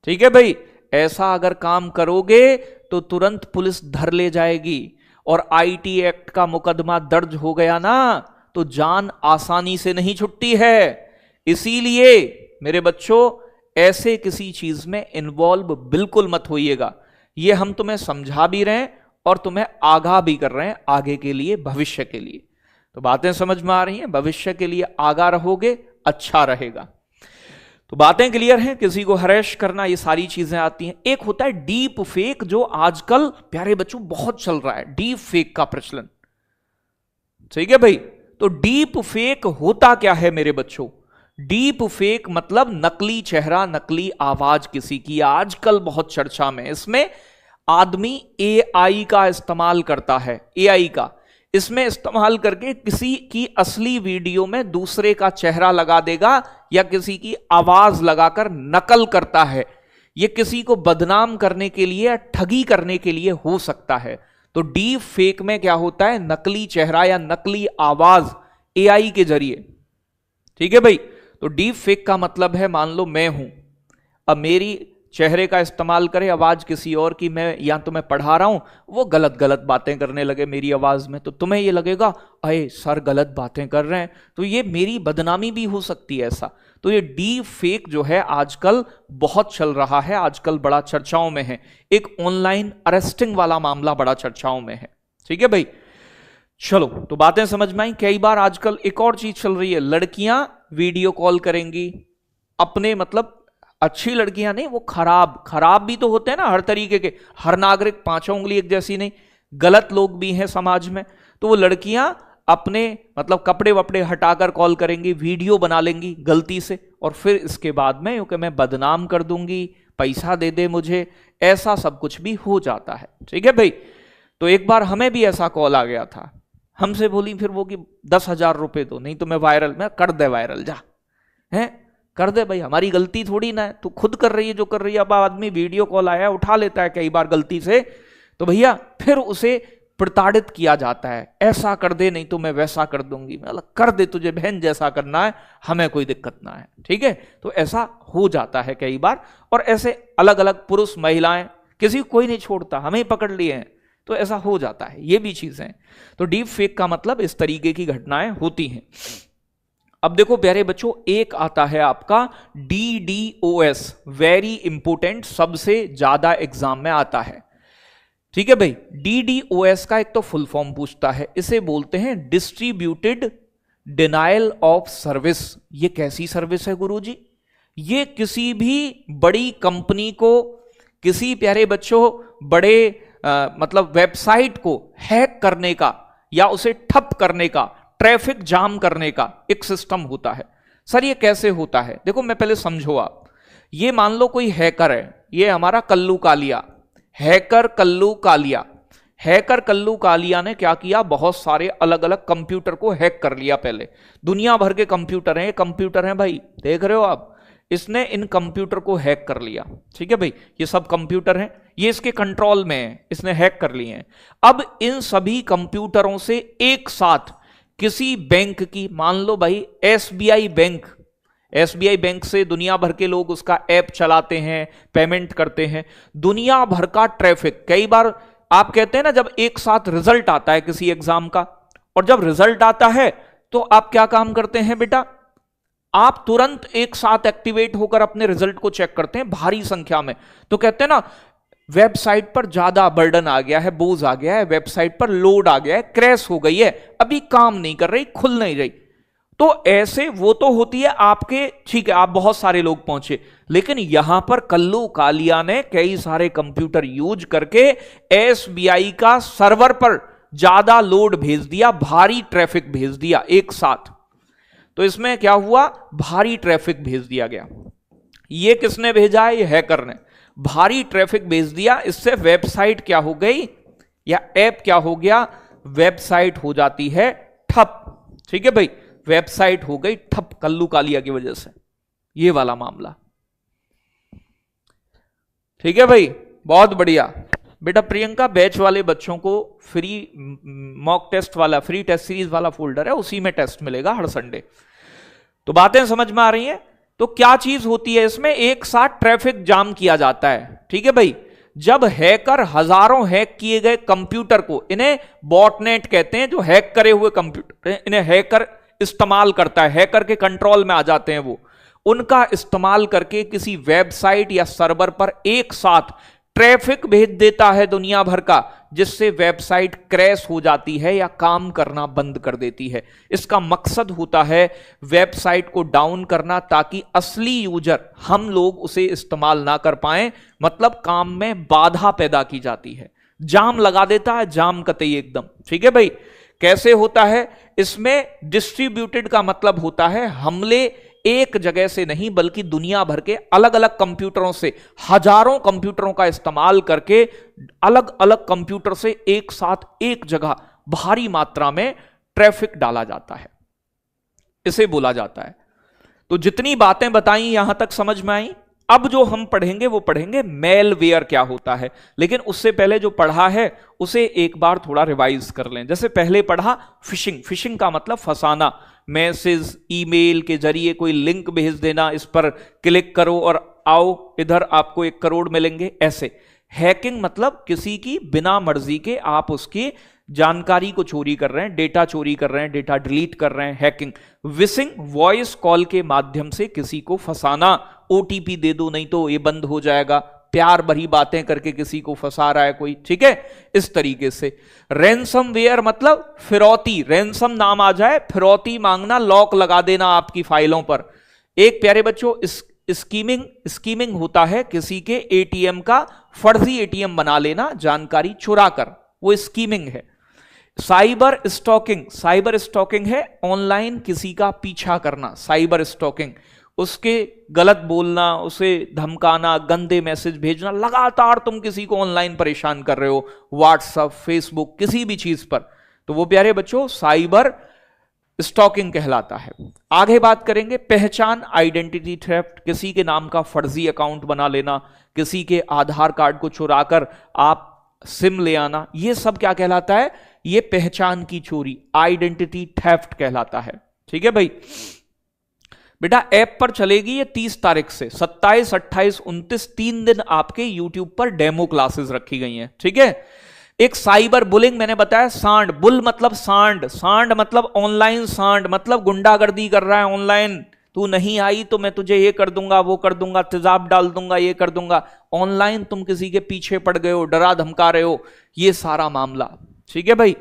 ठीक है भाई। ऐसा अगर काम करोगे तो तुरंत पुलिस धर ले जाएगी, और आईटी एक्ट का मुकदमा दर्ज हो गया ना तो जान आसानी से नहीं छुटती है। इसीलिए मेरे बच्चों, ऐसे किसी चीज में इन्वॉल्व बिल्कुल मत होइएगा। ये हम तुम्हें समझा भी रहे हैं और तुम्हें आगाह भी कर रहे हैं आगे के लिए, भविष्य के लिए। तो बातें समझ में आ रही हैं? भविष्य के लिए आगाह रहोगे, अच्छा रहेगा। तो बातें क्लियर हैं? किसी को हरेश करना, ये सारी चीजें आती हैं। एक होता है डीप फेक, जो आजकल प्यारे बच्चों बहुत चल रहा है, डीप फेक का प्रचलन, ठीक है भाई। तो डीप फेक होता क्या है मेरे बच्चों? डीप फेक मतलब नकली चेहरा, नकली आवाज किसी की, आजकल बहुत चर्चा में। इसमें आदमी एआई का इस्तेमाल करता है, एआई का इसमें इस्तेमाल करके किसी की असली वीडियो में दूसरे का चेहरा लगा देगा या किसी की आवाज लगाकर नकल करता है। यह किसी को बदनाम करने के लिए या ठगी करने के लिए हो सकता है। तो डीप फेक में क्या होता है? नकली चेहरा या नकली आवाज एआई के जरिए, ठीक है भाई। तो डीप फेक का मतलब है, मान लो मैं हूं, अब मेरी चेहरे का इस्तेमाल करे, आवाज किसी और की, मैं या तो मैं पढ़ा रहा हूं, वो गलत गलत बातें करने लगे मेरी आवाज में, तो तुम्हें ये लगेगा अरे सर गलत बातें कर रहे हैं, तो ये मेरी बदनामी भी हो सकती है ऐसा। तो ये डीप फेक जो है आजकल बहुत चल रहा है, आजकल बड़ा चर्चाओं में है। एक ऑनलाइन अरेस्टिंग वाला मामला बड़ा चर्चाओं में है, ठीक है भाई। चलो, तो बातें समझ में आई। कई बार आजकल एक और चीज चल रही है, लड़कियां वीडियो कॉल करेंगी अपने, मतलब अच्छी लड़कियां नहीं, वो खराब भी तो होते हैं ना हर तरीके के, हर नागरिक पांचों उंगली एक जैसी नहीं, गलत लोग भी हैं समाज में। तो वो लड़कियां अपने मतलब कपड़े वपड़े हटाकर कॉल करेंगी, वीडियो बना लेंगी गलती से, और फिर इसके बाद में क्योंकि मैं बदनाम कर दूंगी, पैसा दे दे मुझे, ऐसा सब कुछ भी हो जाता है, ठीक है भाई। तो एक बार हमें भी ऐसा कॉल आ गया था, हमसे बोली फिर वो कि 10,000 रुपए दो, नहीं तो मैं वायरल, मैं कर दे वायरल, जा है कर दे भाई, हमारी गलती थोड़ी ना है, तू खुद कर रही है जो कर रही है। अब आदमी वीडियो कॉल आया उठा लेता है कई बार गलती से, तो भैया फिर उसे प्रताड़ित किया जाता है, ऐसा कर दे नहीं तो मैं वैसा कर दूंगी। मतलब कर दे, तुझे बहन जैसा करना है, हमें कोई दिक्कत ना है, ठीक है। तो ऐसा हो जाता है कई बार, और ऐसे अलग अलग पुरुष महिलाएं, किसी को कोई नहीं छोड़ता, हमें ही पकड़ लिए हैं, तो ऐसा हो जाता है, ये भी चीजें। तो डीप फेक का मतलब इस तरीके की घटनाएं होती हैं। अब देखो प्यारे बच्चों, एक आता है आपका DDoS, वेरी इंपोर्टेंट, सबसे ज्यादा एग्जाम में आता है, ठीक है भाई। DDoS का एक तो फुल फॉर्म पूछता है, इसे बोलते हैं डिस्ट्रीब्यूटेड डिनायल ऑफ सर्विस। ये कैसी सर्विस है गुरुजी? ये किसी भी बड़ी कंपनी को, किसी प्यारे बच्चों बड़े मतलब वेबसाइट को हैक करने का या उसे ठप करने का, ट्रैफिक जाम करने का एक सिस्टम होता है। सर ये कैसे होता है? देखो मैं पहले समझो आप, ये मान लो कोई हैकर है, ये हमारा कल्लू कालिया, हैकर कल्लू कालिया। हैकर कल्लू कालिया ने क्या किया? बहुत सारे अलग अलग कंप्यूटर को हैक कर लिया। पहले दुनिया भर के कंप्यूटर हैं, कंप्यूटर हैं भाई, देख रहे हो आप, इसने इन कंप्यूटर को हैक कर लिया, ठीक है भाई। ये सब कंप्यूटर हैं, ये इसके कंट्रोल में है, इसने हैक कर लिए हैं। अब इन सभी कंप्यूटरों से एक साथ किसी बैंक की, मान लो भाई SBI बैंक, SBI बैंक से दुनिया भर के लोग उसका ऐप चलाते हैं, पेमेंट करते हैं, दुनिया भर का ट्रैफिक। कई बार आप कहते हैं ना, जब एक साथ रिजल्ट आता है किसी एग्जाम का, और जब रिजल्ट आता है तो आप क्या काम करते हैं बेटा? आप तुरंत एक साथ एक्टिवेट होकर अपने रिजल्ट को चेक करते हैं भारी संख्या में। तो कहते हैं ना, वेबसाइट पर ज्यादा बर्डन आ गया है, बोझ आ गया है, वेबसाइट पर लोड आ गया है, क्रैश हो गई है, अभी काम नहीं कर रही, खुल नहीं रही। तो ऐसे वो तो होती है आपके, ठीक है, आप बहुत सारे लोग पहुंचे, लेकिन यहां पर कल्लू कालिया ने कई सारे कंप्यूटर यूज करके एसबीआई का सर्वर पर ज्यादा लोड भेज दिया, भारी ट्रैफिक भेज दिया एक साथ। तो इसमें क्या हुआ, भारी ट्रैफिक भेज दिया गया। ये किसने भेजा है, ये हैकर ने भारी ट्रैफिक भेज दिया। इससे वेबसाइट क्या हो गई, या ऐप क्या हो गया, वेबसाइट हो जाती है ठप। ठीक है भाई, वेबसाइट हो गई ठप कल्लू कालिया की वजह से, ये वाला मामला। ठीक है भाई, बहुत बढ़िया बेटा। प्रियंका, बैच वाले बच्चों को फ्री मॉक टेस्ट वाला, फ्री टेस्ट सीरीज वाला फोल्डर है, उसी में टेस्ट मिलेगा हर संडे। तो बातें समझ में आ रही हैं। तो क्या चीज होती है इसमें, एक साथ ट्रैफिक जाम किया जाता है। ठीक है भाई, जब हैकर हजारों हैक किए गए कंप्यूटर को, इन्हें बॉटनेट कहते हैं, जो हैक करे हुए कंप्यूटर, इन्हें हैकर इस्तेमाल करता है, हैकर के कंट्रोल में आ जाते हैं वो, उनका इस्तेमाल करके किसी वेबसाइट या सर्वर पर एक साथ ट्रैफिक भेज देता है दुनिया भर का, जिससे वेबसाइट क्रैश हो जाती है या काम करना बंद कर देती है। इसका मकसद होता है वेबसाइट को डाउन करना, ताकि असली यूजर, हम लोग उसे इस्तेमाल ना कर पाए, मतलब काम में बाधा पैदा की जाती है, जाम लगा देता है, जाम कतई एकदम। ठीक है भाई, कैसे होता है इसमें, डिस्ट्रीब्यूटेड का मतलब होता है हमले एक जगह से नहीं, बल्कि दुनिया भर के अलग अलग कंप्यूटरों से, हजारों कंप्यूटरों का इस्तेमाल करके अलग अलग कंप्यूटर से एक साथ एक जगह भारी मात्रा में ट्रैफिक डाला जाता है, इसे बोला जाता है। तो जितनी बातें बताई यहां तक समझ में आई। अब जो हम पढ़ेंगे वो पढ़ेंगे मेलवेयर क्या होता है, लेकिन उससे पहले जो पढ़ा है उसे एक बार थोड़ा रिवाइज कर लें। जैसे पहले पढ़ा फिशिंग, फिशिंग का मतलब फंसाना, मैसेज ईमेल के जरिए कोई लिंक भेज देना, इस पर क्लिक करो और आओ इधर आपको 1 करोड़ मिलेंगे, ऐसे। हैकिंग मतलब किसी की बिना मर्जी के आप उसकी जानकारी को चोरी कर रहे हैं, डेटा चोरी कर रहे हैं, डेटा डिलीट कर रहे हैं, हैकिंग। विशिंग, वॉइस कॉल के माध्यम से किसी को फंसाना, ओटीपी दे दो नहीं तो ये बंद हो जाएगा, प्यार भरी बातें करके किसी को फंसा रहा है कोई। ठीक है, इस तरीके से। रैनसमवेयर मतलब फिरौती, रैनसम नाम आ जाए, फिरौती मांगना, लॉक लगा देना आपकी फाइलों पर। एक प्यारे बच्चों, स्कीमिंग होता है किसी के एटीएम का फर्जी एटीएम बना लेना, जानकारी चुरा कर, वो स्कीमिंग है। साइबर स्टॉकिंग है ऑनलाइन किसी का पीछा करना, साइबर स्टॉकिंग, उसके गलत बोलना, उसे धमकाना, गंदे मैसेज भेजना, लगातार तुम किसी को ऑनलाइन परेशान कर रहे हो, व्हाट्सएप, फेसबुक, किसी भी चीज पर, तो वो प्यारे बच्चों साइबर स्टॉकिंग कहलाता है। आगे बात करेंगे पहचान, आइडेंटिटी थेफ्ट, किसी के नाम का फर्जी अकाउंट बना लेना, किसी के आधार कार्ड को चुराकर आप सिम ले आना, ये सब क्या कहलाता है, ये पहचान की चोरी, आइडेंटिटी थेफ्ट कहलाता है। ठीक है भाई, बेटा ऐप पर चलेगी ये 30 तारीख से, 27, 28, 29, 3 दिन आपके YouTube पर डेमो क्लासेस रखी गई हैं। ठीक है, एक साइबर बुलिंग मैंने बताया, सांड, बुल मतलब सांड, सांड मतलब ऑनलाइन सांड, मतलब गुंडागर्दी कर रहा है ऑनलाइन, तू नहीं आई तो मैं तुझे ये कर दूंगा, वो कर दूंगा, तेजाब डाल दूंगा, ये कर दूंगा, ऑनलाइन तुम किसी के पीछे पड़ गए हो, डरा धमका रहे हो, ये सारा मामला। ठीक है भाई,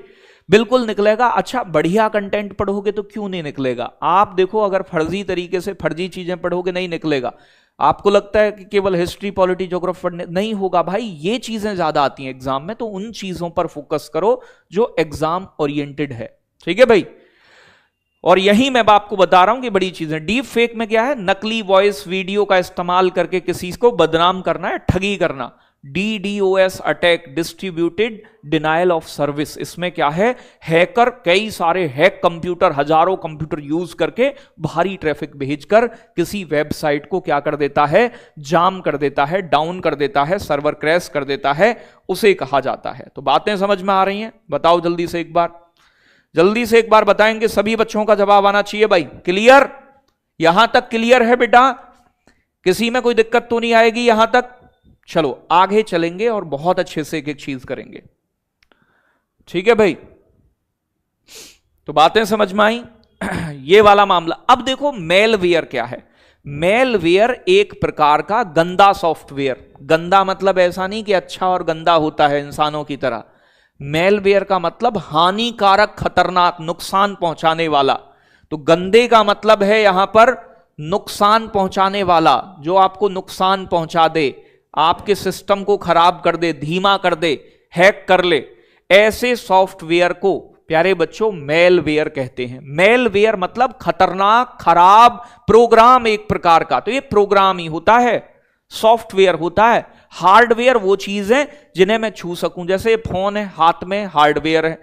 बिल्कुल निकलेगा। अच्छा, बढ़िया कंटेंट पढ़ोगे तो क्यों नहीं निकलेगा? आप देखो, अगर फर्जी तरीके से फर्जी चीजें पढ़ोगे नहीं निकलेगा। आपको लगता है कि केवल हिस्ट्री, पॉलिटी, ज्योग्राफी पढ़ने, नहीं होगा भाई, ये चीजें ज्यादा आती हैं एग्जाम में, तो उन चीजों पर फोकस करो जो एग्जाम ओरिएंटेड है। ठीक है भाई, और यही मैं आपको बता रहा हूं कि बड़ी चीजें। डीप फेक में क्या है, नकली वॉइस वीडियो का इस्तेमाल करके किसी को बदनाम करना है, ठगी करना। DDoS attack, distributed denial of service, इसमें क्या है, हैकर कई सारे हैक कंप्यूटर, हजारों कंप्यूटर यूज करके भारी ट्रैफिक भेजकर किसी वेबसाइट को क्या कर देता है, जाम कर देता है, डाउन कर देता है, सर्वर क्रैश कर देता है, उसे कहा जाता है। तो बातें समझ में आ रही हैं? बताओ जल्दी से एक बार, जल्दी से एक बार बताएंगे, सभी बच्चों का जवाब आना चाहिए भाई। क्लियर? यहां तक क्लियर है बेटा? किसी में कोई दिक्कत तो नहीं आएगी यहां तक? चलो आगे चलेंगे और बहुत अच्छे से एक एक चीज करेंगे। ठीक है भाई, तो बातें समझ में आई? ये वाला मामला। अब देखो मेलवेयर क्या है। मेलवेयर एक प्रकार का गंदा सॉफ्टवेयर, गंदा मतलब ऐसा नहीं कि अच्छा और गंदा होता है इंसानों की तरह। मेलवेयर का मतलब हानिकारक, खतरनाक, नुकसान पहुंचाने वाला। तो गंदे का मतलब है यहां पर नुकसान पहुंचाने वाला, जो आपको नुकसान पहुंचा दे, आपके सिस्टम को खराब कर दे, धीमा कर दे, हैक कर ले, ऐसे सॉफ्टवेयर को प्यारे बच्चों मेलवेयर कहते हैं। मेलवेयर मतलब खतरनाक खराब प्रोग्राम एक प्रकार का। तो ये प्रोग्राम ही होता है, सॉफ्टवेयर होता है। हार्डवेयर वो चीज है जिन्हें मैं छू सकूं, जैसे फोन है हाथ में, हार्डवेयर है।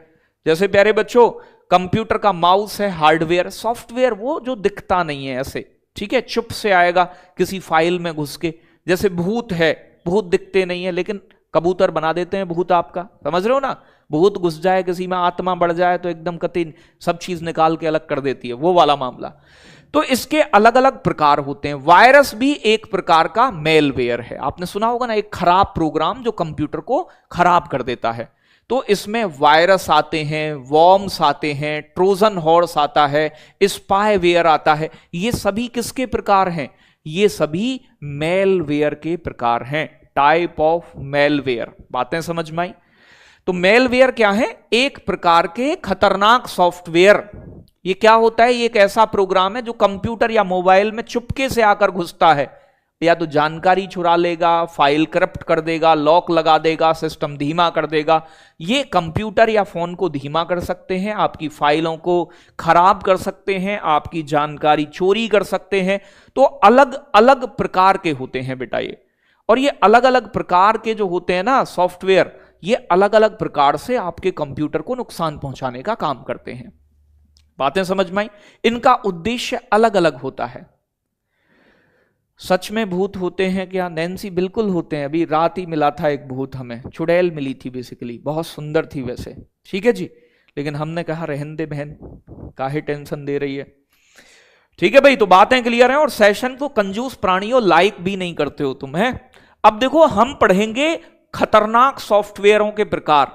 जैसे प्यारे बच्चों कंप्यूटर का माउस है, हार्डवेयर। सॉफ्टवेयर वो जो दिखता नहीं है ऐसे, ठीक है, चुप से आएगा किसी फाइल में घुस के। जैसे भूत है, भूत दिखते नहीं है लेकिन कबूतर बना देते हैं भूत आपका, समझ रहे हो ना। भूत घुस जाए किसी में, आत्मा बढ़ जाए तो एकदम कतई सब चीज निकाल के अलग कर देती है, वो वाला मामला। तो इसके अलग अलग प्रकार होते हैं। वायरस भी एक प्रकार का मेलवेयर है। आपने सुना होगा ना, एक खराब प्रोग्राम जो कंप्यूटर को खराब कर देता है। तो इसमें वायरस आते हैं, वॉर्म्स आते हैं, ट्रोजन हॉर्स आता है, स्पाईवेयर आता है। ये सभी किसके प्रकार हैं? ये सभी मेलवेयर के प्रकार हैं, टाइप ऑफ मेलवेयर। बातें समझ में आई? तो मेलवेयर क्या है? एक प्रकार के खतरनाक सॉफ्टवेयर। ये क्या होता है? ये एक ऐसा प्रोग्राम है जो कंप्यूटर या मोबाइल में चुपके से आकर घुसता है, या तो जानकारी चुरा लेगा, फाइल करप्ट कर देगा, लॉक लगा देगा, सिस्टम धीमा कर देगा। ये कंप्यूटर या फोन को धीमा कर सकते हैं, आपकी फाइलों को खराब कर सकते हैं, आपकी जानकारी चोरी कर सकते हैं। तो अलग अलग प्रकार के होते हैं बेटा ये। और ये अलग अलग प्रकार के जो होते हैं ना सॉफ्टवेयर, ये अलग अलग प्रकार से आपके कंप्यूटर को नुकसान पहुंचाने का काम करते हैं। बातें समझ में आई? इनका उद्देश्य अलग अलग होता है। सच में भूत होते हैं क्या नैन्सी? बिल्कुल होते हैं। अभी रात ही मिला था एक भूत, हमें चुड़ैल मिली थी, बेसिकली बहुत सुंदर थी वैसे, ठीक है जी, लेकिन हमने कहा रहने दे बहन, काहे टेंशन दे रही है। ठीक है भाई, तो बातें क्लियर हैं। और सेशन को कंजूस प्राणियों लाइक भी नहीं करते हो तुम, है। अब देखो हम पढ़ेंगे खतरनाक सॉफ्टवेयरों के प्रकार,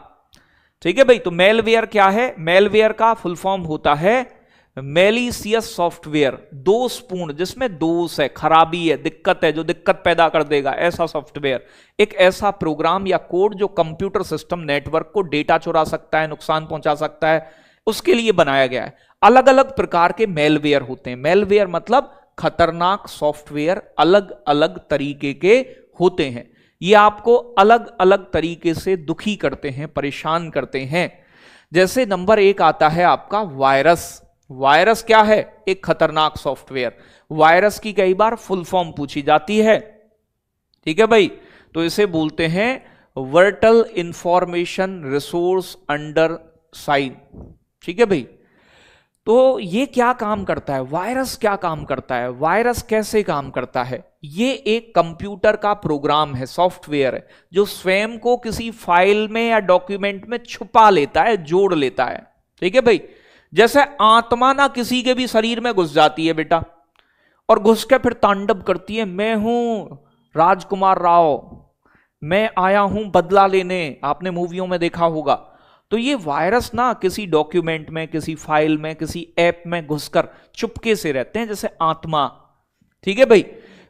ठीक है भाई। तो मेलवेयर क्या है? मेलवेयर का फुल फॉर्म होता है मेलिशियस सॉफ्टवेयर, दोषपूर्ण, जिसमें दोष है, खराबी है, दिक्कत है, जो दिक्कत पैदा कर देगा, ऐसा सॉफ्टवेयर। एक ऐसा प्रोग्राम या कोड जो कंप्यूटर सिस्टम नेटवर्क को डेटा चुरा सकता है, नुकसान पहुंचा सकता है, उसके लिए बनाया गया है। अलग अलग प्रकार के मेलवेयर होते हैं। मेलवेयर मतलब खतरनाक सॉफ्टवेयर, अलग अलग तरीके के होते हैं। ये आपको अलग अलग तरीके से दुखी करते हैं, परेशान करते हैं। जैसे नंबर 1 आता है आपका वायरस। वायरस क्या है? एक खतरनाक सॉफ्टवेयर। वायरस की कई बार फुल फॉर्म पूछी जाती है, ठीक है भाई। तो इसे बोलते हैं वर्टल इंफॉर्मेशन रिसोर्स अंडर साइन, ठीक है भाई। तो ये क्या काम करता है? वायरस क्या काम करता है? वायरस कैसे काम करता है? ये एक कंप्यूटर का प्रोग्राम है, सॉफ्टवेयर है, जो स्वयं को किसी फाइल में या डॉक्यूमेंट में छुपा लेता है, जोड़ लेता है, ठीक है भाई। जैसे आत्मा ना किसी के भी शरीर में घुस जाती है बेटा, और घुस के फिर तांडव करती है, मैं हूं राजकुमार राव, मैं आया हूं बदला लेने। आपने मूवियों में देखा होगा। तो ये वायरस ना किसी डॉक्यूमेंट में, किसी फाइल में, किसी ऐप में घुसकर चुपके से रहते हैं, जैसे आत्मा, ठीक है भाई।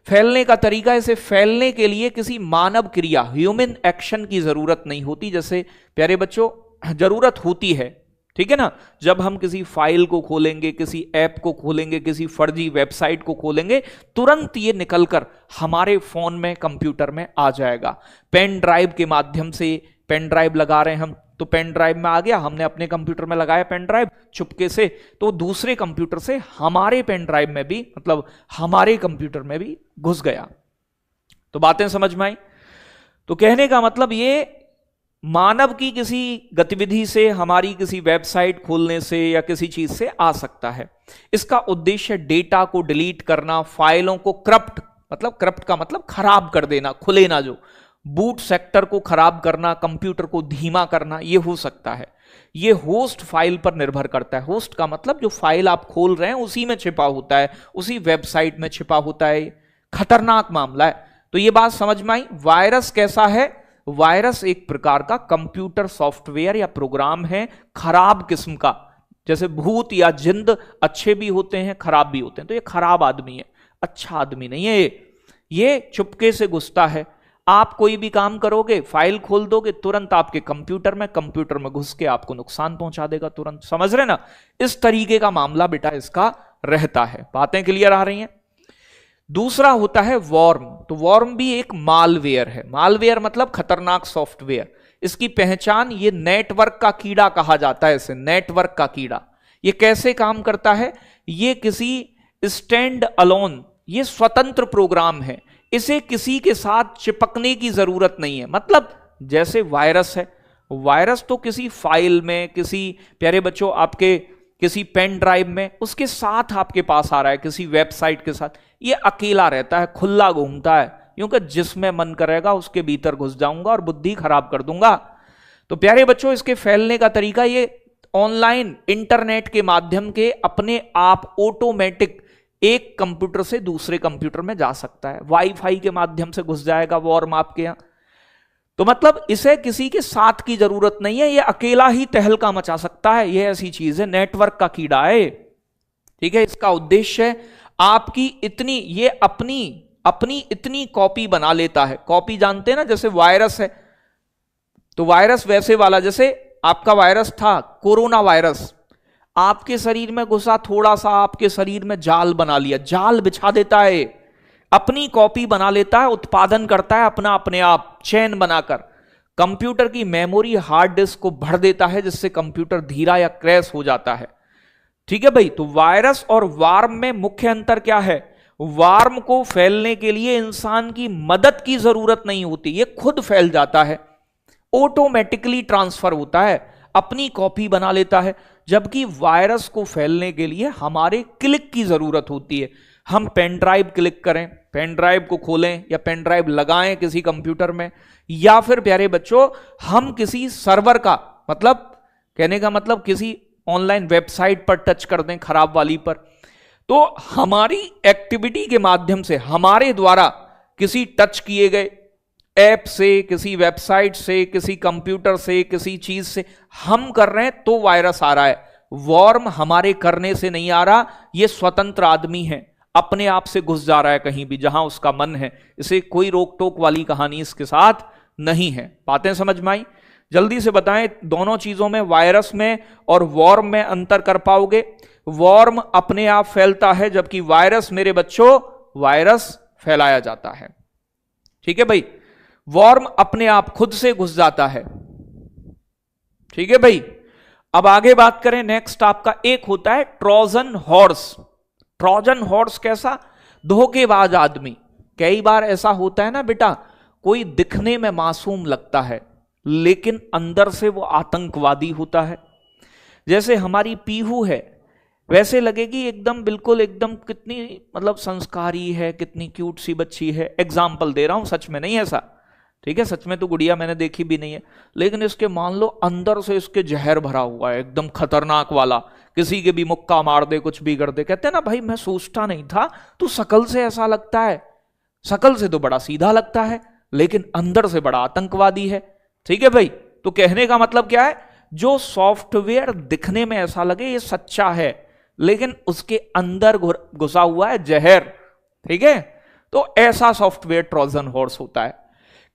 फैलने का तरीका, इसे फैलने के लिए किसी मानव क्रिया, ह्यूमन एक्शन की जरूरत नहीं होती। जैसे प्यारे बच्चों जरूरत होती है, ठीक है ना, जब हम किसी फाइल को खोलेंगे, किसी ऐप को खोलेंगे, किसी फर्जी वेबसाइट को खोलेंगे, तुरंत ये निकलकर हमारे फोन में, कंप्यूटर में आ जाएगा। पेन ड्राइव के माध्यम से, पेन ड्राइव लगा रहे हैं हम, तो पेन ड्राइव में आ गया, हमने अपने कंप्यूटर में लगाया पेन ड्राइव चुपके से, तो दूसरे कंप्यूटर से हमारे पेन ड्राइव में भी, मतलब हमारे कंप्यूटर में भी घुस गया। तो बातें समझ में आई? तो कहने का मतलब ये मानव की किसी गतिविधि से, हमारी किसी वेबसाइट खोलने से या किसी चीज से आ सकता है। इसका उद्देश्य डेटा को डिलीट करना, फाइलों को करप्ट, मतलब करप्ट का मतलब खराब कर देना, खुले ना, जो बूट सेक्टर को खराब करना, कंप्यूटर को धीमा करना, ये हो सकता है। ये होस्ट फाइल पर निर्भर करता है। होस्ट का मतलब जो फाइल आप खोल रहे हैं उसी में छिपा होता है, उसी वेबसाइट में छिपा होता है। खतरनाक मामला है। तो ये बात समझ में आई? वायरस कैसा है? वायरस एक प्रकार का कंप्यूटर सॉफ्टवेयर या प्रोग्राम है, खराब किस्म का। जैसे भूत या जिंद अच्छे भी होते हैं, खराब भी होते हैं। तो ये खराब आदमी है, अच्छा आदमी नहीं है। ये चुपके से घुसता है, आप कोई भी काम करोगे, फाइल खोल दोगे, तुरंत आपके कंप्यूटर में घुस के आपको नुकसान पहुंचा देगा तुरंत। समझ रहे ना? इस तरीके का मामला बेटा इसका रहता है। बातें क्लियर आ रही हैं? दूसरा होता है वॉर्म। तो वॉर्म भी एक मालवेयर है। मालवेयर मतलब खतरनाक सॉफ्टवेयर। इसकी पहचान, ये नेटवर्क का कीड़ा कहा जाता है इसे, नेटवर्क का कीड़ा। ये कैसे काम करता है? ये किसी स्टैंड अलोन, ये स्वतंत्र प्रोग्राम है, इसे किसी के साथ चिपकने की जरूरत नहीं है। मतलब जैसे वायरस है, वायरस तो किसी फाइल में, किसी प्यारे बच्चों आपके किसी पेन ड्राइव में, उसके साथ आपके पास आ रहा है, किसी वेबसाइट के साथ, ये अकेला रहता है, खुला घूमता है, क्योंकि जिसमें मन करेगा उसके भीतर घुस जाऊंगा और बुद्धि खराब कर दूंगा। तो प्यारे बच्चों इसके फैलने का तरीका, ये ऑनलाइन इंटरनेट के माध्यम के अपने आप ऑटोमेटिक एक कंप्यूटर से दूसरे कंप्यूटर में जा सकता है, वाईफाई के माध्यम से घुस जाएगा वॉर्म आपके यहां। तो मतलब इसे किसी के साथ की जरूरत नहीं है, ये अकेला ही तहलका मचा सकता है, ये ऐसी चीज है, नेटवर्क का कीड़ा है। ठीक है, इसका उद्देश्य है आपकी इतनी, ये अपनी इतनी कॉपी बना लेता है। कॉपी जानते हैं ना, जैसे वायरस है, तो वायरस वैसे वाला, जैसे आपका वायरस था कोरोना वायरस, आपके शरीर में घुसा, थोड़ा सा आपके शरीर में जाल बना लिया, जाल बिछा देता है, अपनी कॉपी बना लेता है, उत्पादन करता है अपना अपने आप चेन बनाकर, कंप्यूटर की मेमोरी हार्ड डिस्क को भर देता है, जिससे कंप्यूटर धीरा या क्रैश हो जाता है। ठीक है भाई, तो वायरस और वार्म में मुख्य अंतर क्या है? वार्म को फैलने के लिए इंसान की मदद की जरूरत नहीं होती, ये खुद फैल जाता है, ऑटोमेटिकली ट्रांसफर होता है, अपनी कॉपी बना लेता है। जबकि वायरस को फैलने के लिए हमारे क्लिक की जरूरत होती है। हम पेन ड्राइव क्लिक करें, पेन ड्राइव को खोलें या पेन ड्राइव लगाएं किसी कंप्यूटर में, या फिर प्यारे बच्चों हम किसी सर्वर का, मतलब कहने का मतलब किसी ऑनलाइन वेबसाइट पर टच कर दें, खराब वाली पर, तो हमारी एक्टिविटी के माध्यम से, हमारे द्वारा किसी टच किए गए ऐप से, किसी वेबसाइट से, किसी कंप्यूटर से, किसी चीज से हम कर रहे हैं, तो वायरस आ रहा है। वॉर्म हमारे करने से नहीं आ रहा, ये स्वतंत्र आदमी है, अपने आप से घुस जा रहा है कहीं भी जहां उसका मन है। इसे कोई रोक टोक वाली कहानी इसके साथ नहीं है। बातें समझ में आई? जल्दी से बताएं, दोनों चीजों में, वायरस में और वॉर्म में अंतर कर पाओगे? वॉर्म अपने आप फैलता है, जबकि वायरस मेरे बच्चों, वायरस फैलाया जाता है। ठीक है भाई, वॉर्म अपने आप खुद से घुस जाता है। ठीक है भाई, अब आगे बात करें। नेक्स्ट आपका एक होता है ट्रोजन हॉर्स। ट्रोजन हॉर्स कैसा? धोखेबाज आदमी। कई बार ऐसा होता है ना बेटा, कोई दिखने में मासूम लगता है लेकिन अंदर से वो आतंकवादी होता है। जैसे हमारी पीहू है, वैसे लगेगी एकदम, बिल्कुल एकदम, कितनी मतलब संस्कारी है, कितनी क्यूट सी बच्ची है। एग्जाम्पल दे रहा हूं, सच में नहीं ऐसा। ठीक है, सच में तो गुड़िया मैंने देखी भी नहीं है, लेकिन इसके मान लो अंदर से इसके जहर भरा हुआ है, एकदम खतरनाक वाला, किसी के भी मुक्का मार दे, कुछ भी कर दे। कहते हैं ना भाई, मैं सोचता नहीं था, तू शकल से ऐसा लगता है, शकल से तो बड़ा सीधा लगता है लेकिन अंदर से बड़ा आतंकवादी है। ठीक है भाई, तो कहने का मतलब क्या है? जो सॉफ्टवेयर दिखने में ऐसा लगे ये सच्चा है, लेकिन उसके अंदर घुसा हुआ है जहर। ठीक है, तो ऐसा सॉफ्टवेयर ट्रोजन हॉर्स होता है।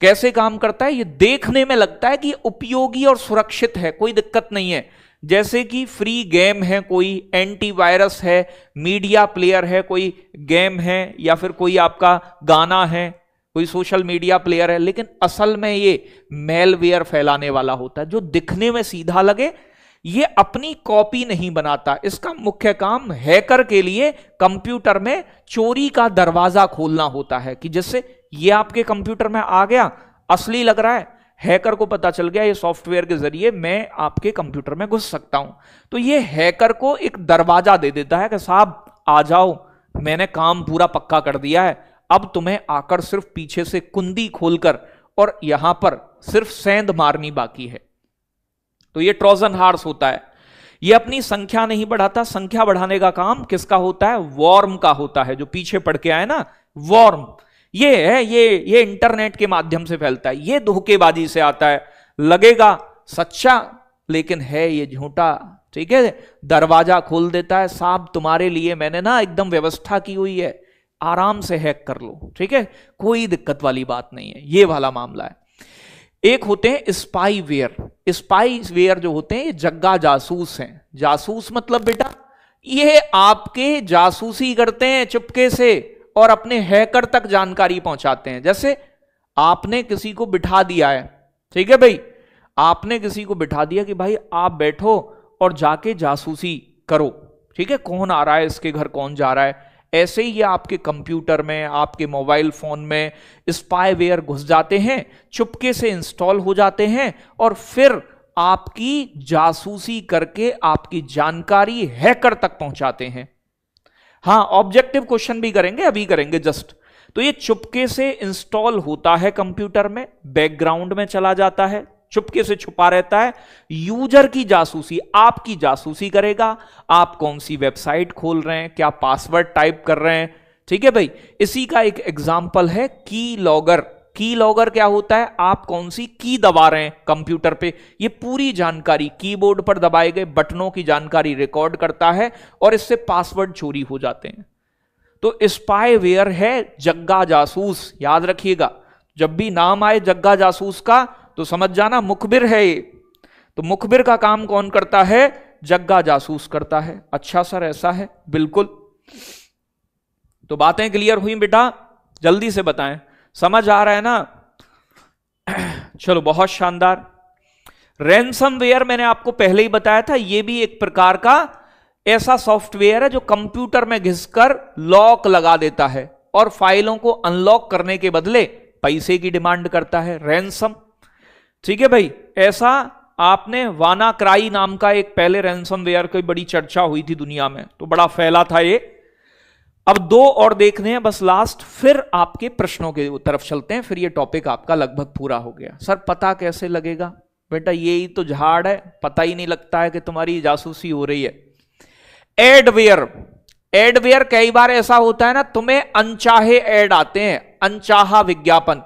कैसे काम करता है? ये देखने में लगता है कि उपयोगी और सुरक्षित है, कोई दिक्कत नहीं है, जैसे कि फ्री गेम है, कोई एंटीवायरस है, मीडिया प्लेयर है, कोई गेम है, या फिर कोई आपका गाना है, कोई सोशल मीडिया प्लेयर है, लेकिन असल में ये मेलवेयर फैलाने वाला होता है। जो दिखने में सीधा लगे, ये अपनी कॉपी नहीं बनाता। इसका मुख्य काम हैकर के लिए कंप्यूटर में चोरी का दरवाजा खोलना होता है, कि जिससे ये आपके कंप्यूटर में आ गया, असली लग रहा है, हैकर को पता चल गया ये सॉफ्टवेयर के जरिए मैं आपके कंप्यूटर में घुस सकता हूं, तो ये हैकर को एक दरवाजा दे देता है कि साहब आ जाओ, मैंने काम पूरा पक्का कर दिया है, अब तुम्हें आकर सिर्फ पीछे से कुंडी खोलकर और यहां पर सिर्फ सेंध मारनी बाकी है। तो ये ट्रोजन हॉर्स होता है। ये अपनी संख्या नहीं बढ़ाता, संख्या बढ़ाने का काम किसका होता है? वॉर्म का होता है, जो पीछे पढ़ के आए ना, वॉर्म। ये है, ये इंटरनेट के माध्यम से फैलता है, ये धोखेबाजी से आता है, लगेगा सच्चा लेकिन है ये झूठा। ठीक है, दरवाजा खोल देता है, साहब तुम्हारे लिए मैंने ना एकदम व्यवस्था की हुई है, आराम से हैक कर लो, ठीक है, कोई दिक्कत वाली बात नहीं है, ये वाला मामला है। एक होते हैं स्पाईवेयर। स्पाईवेयर जो होते हैं ये जग्गा जासूस हैं। जासूस मतलब बेटा ये आपके जासूसी करते हैं चुपके से और अपने हैकर तक जानकारी पहुंचाते हैं। जैसे आपने किसी को बिठा दिया है, ठीक है भाई, आपने किसी को बिठा दिया कि भाई आप बैठो और जाके जासूसी करो, ठीक है, कौन आ रहा है इसके घर, कौन जा रहा है। ऐसे ही ये आपके कंप्यूटर में, आपके मोबाइल फोन में स्पाईवेयर घुस जाते हैं, चुपके से इंस्टॉल हो जाते हैं और फिर आपकी जासूसी करके आपकी जानकारी हैकर तक पहुंचाते हैं। हां, ऑब्जेक्टिव क्वेश्चन भी करेंगे, अभी करेंगे जस्ट। तो ये चुपके से इंस्टॉल होता है कंप्यूटर में, बैकग्राउंड में चला जाता है, चुपके से छुपा रहता है। यूजर की जासूसी, आपकी जासूसी करेगा, आप कौन सी वेबसाइट खोल रहे हैं, क्या पासवर्ड टाइप कर रहे हैं, ठीक है भाई। इसी का एक एग्जांपल है की लॉगर। की लॉगर क्या होता है, आप कौन सी की दबा रहे हैं कंप्यूटर पे, ये पूरी जानकारी कीबोर्ड पर दबाए गए बटनों की जानकारी रिकॉर्ड करता है और इससे पासवर्ड चोरी हो जाते हैं। तो स्पाईवेयर है जग्गा जासूस, याद रखिएगा। जब भी नाम आए जग्गा जासूस का तो समझ जाना मुखबिर है ये। तो मुखबिर का काम कौन करता है, जग्गा जासूस करता है। अच्छा सर ऐसा है, बिल्कुल। तो बातें क्लियर हुई बेटा, जल्दी से बताएं, समझ आ रहा है ना। चलो बहुत शानदार। रैनसमवेयर मैंने आपको पहले ही बताया था, यह भी एक प्रकार का ऐसा सॉफ्टवेयर है जो कंप्यूटर में घिसकर लॉक लगा देता है और फाइलों को अनलॉक करने के बदले पैसे की डिमांड करता है, रैनसम, ठीक है भाई। ऐसा आपने वानाक्राई नाम का एक पहले रैनसमवेयर की बड़ी चर्चा हुई थी दुनिया में, तो बड़ा फैला था ये। अब दो और देखने हैं बस लास्ट, फिर आपके प्रश्नों के तरफ चलते हैं, फिर ये टॉपिक आपका लगभग पूरा हो गया। सर पता कैसे लगेगा, बेटा यही तो झाड़ है, पता ही नहीं लगता है कि तुम्हारी जासूसी हो रही है। एडवेयर, एडवेयर कई बार ऐसा होता है ना, तुम्हें अनचाहे एड आते हैं, अनचाहा विज्ञापन,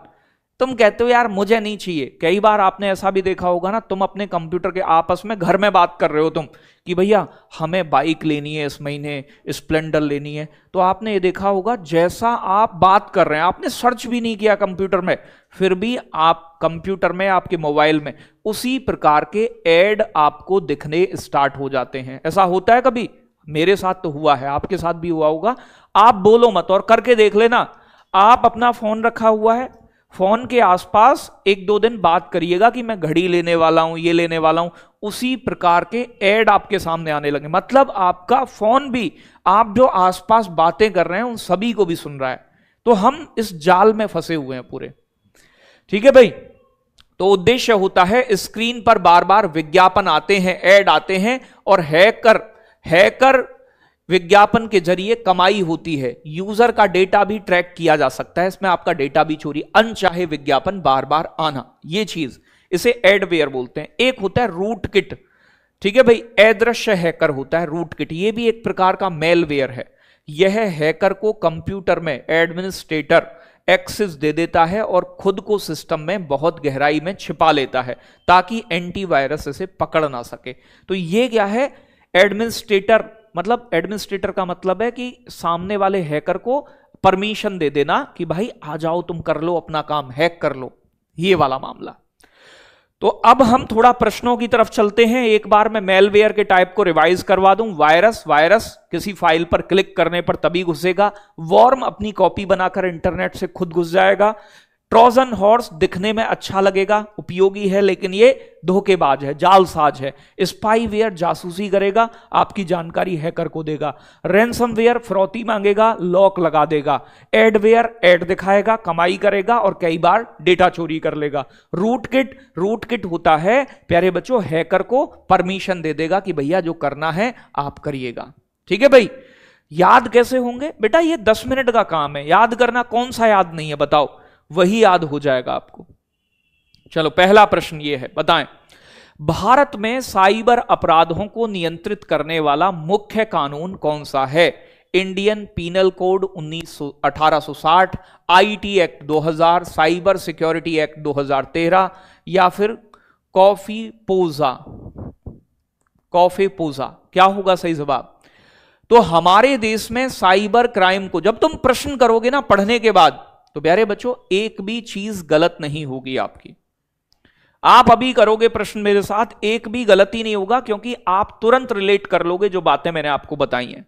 तुम कहते हो यार मुझे नहीं चाहिए। कई बार आपने ऐसा भी देखा होगा ना, तुम अपने कंप्यूटर के आपस में घर में बात कर रहे हो तुम कि भैया हमें बाइक लेनी है इस महीने, स्प्लेंडर लेनी है, तो आपने ये देखा होगा जैसा आप बात कर रहे हैं, आपने सर्च भी नहीं किया कंप्यूटर में, फिर भी आप कंप्यूटर में, आपके मोबाइल में उसी प्रकार के एड आपको दिखने स्टार्ट हो जाते हैं। ऐसा होता है कभी, मेरे साथ तो हुआ है, आपके साथ भी हुआ होगा। आप बोलो मत और करके देख लेना। आप अपना फोन रखा हुआ है, फोन के आसपास एक दो दिन बात करिएगा कि मैं घड़ी लेने वाला हूं, ये लेने वाला हूं, उसी प्रकार के ऐड आपके सामने आने लगे। मतलब आपका फोन भी आप जो आसपास बातें कर रहे हैं उन सभी को भी सुन रहा है। तो हम इस जाल में फंसे हुए हैं पूरे, ठीक है भाई। तो उद्देश्य होता है स्क्रीन पर बार बार विज्ञापन आते हैं, ऐड आते हैं, और हैकर विज्ञापन के जरिए कमाई होती है। यूजर का डेटा भी ट्रैक किया जा सकता है, इसमें आपका डेटा भी चोरी, अनचाहे विज्ञापन बार बार आना, ये चीज, इसे एडवेयर बोलते हैं। एक होता है रूट किट, ठीक है भाई, अदृश्य हैकर होता है रूट किट, ये भी एक प्रकार का मेलवेयर है। यह हैकर को कंप्यूटर में एडमिनिस्ट्रेटर एक्सेस दे देता है और खुद को सिस्टम में बहुत गहराई में छिपा लेता है ताकि एंटीवायरस इसे पकड़ ना सके। तो ये क्या है, एडमिनिस्ट्रेटर, मतलब एडमिनिस्ट्रेटर का मतलब है कि सामने वाले हैकर को परमिशन दे देना कि भाई आ जाओ तुम कर लो अपना काम, हैक कर लो, ये वाला मामला। तो अब हम थोड़ा प्रश्नों की तरफ चलते हैं। एक बार मैं मेलवेयर के टाइप को रिवाइज करवा दूं। वायरस किसी फाइल पर क्लिक करने पर तभी घुसेगा। वॉर्म अपनी कॉपी बनाकर इंटरनेट से खुद घुस जाएगा। ट्रोजन हॉर्स दिखने में अच्छा लगेगा, उपयोगी है, लेकिन ये धोखेबाज है, जालसाज है। स्पाईवेयर जासूसी करेगा, आपकी जानकारी हैकर को देगा। रैनसमवेयर फिरौती मांगेगा, लॉक लगा देगा। एडवेयर ऐड दिखाएगा, कमाई करेगा और कई बार डेटा चोरी कर लेगा। रूट किट होता है प्यारे बच्चों, हैकर को परमिशन दे देगा कि भैया जो करना है आप करिएगा, ठीक है भाई। याद कैसे होंगे बेटा, ये 10 मिनट का काम है, याद करना कौन सा याद नहीं है बताओ, वही याद हो जाएगा आपको। चलो पहला प्रश्न ये है, बताएं भारत में साइबर अपराधों को नियंत्रित करने वाला मुख्य कानून कौन सा है? Indian penal code 1860, IT act 2000, cyber security act 2013 या फिर कॉफी पोजा? क्या होगा सही जवाब? तो हमारे देश में साइबर क्राइम को जब तुम प्रश्न करोगे ना पढ़ने के बाद, तो प्यारे बच्चों एक भी चीज गलत नहीं होगी आपकी। आप अभी करोगे प्रश्न मेरे साथ, एक भी गलती नहीं होगा, क्योंकि आप तुरंत रिलेट कर लोगे जो बातें मैंने आपको बताई हैं।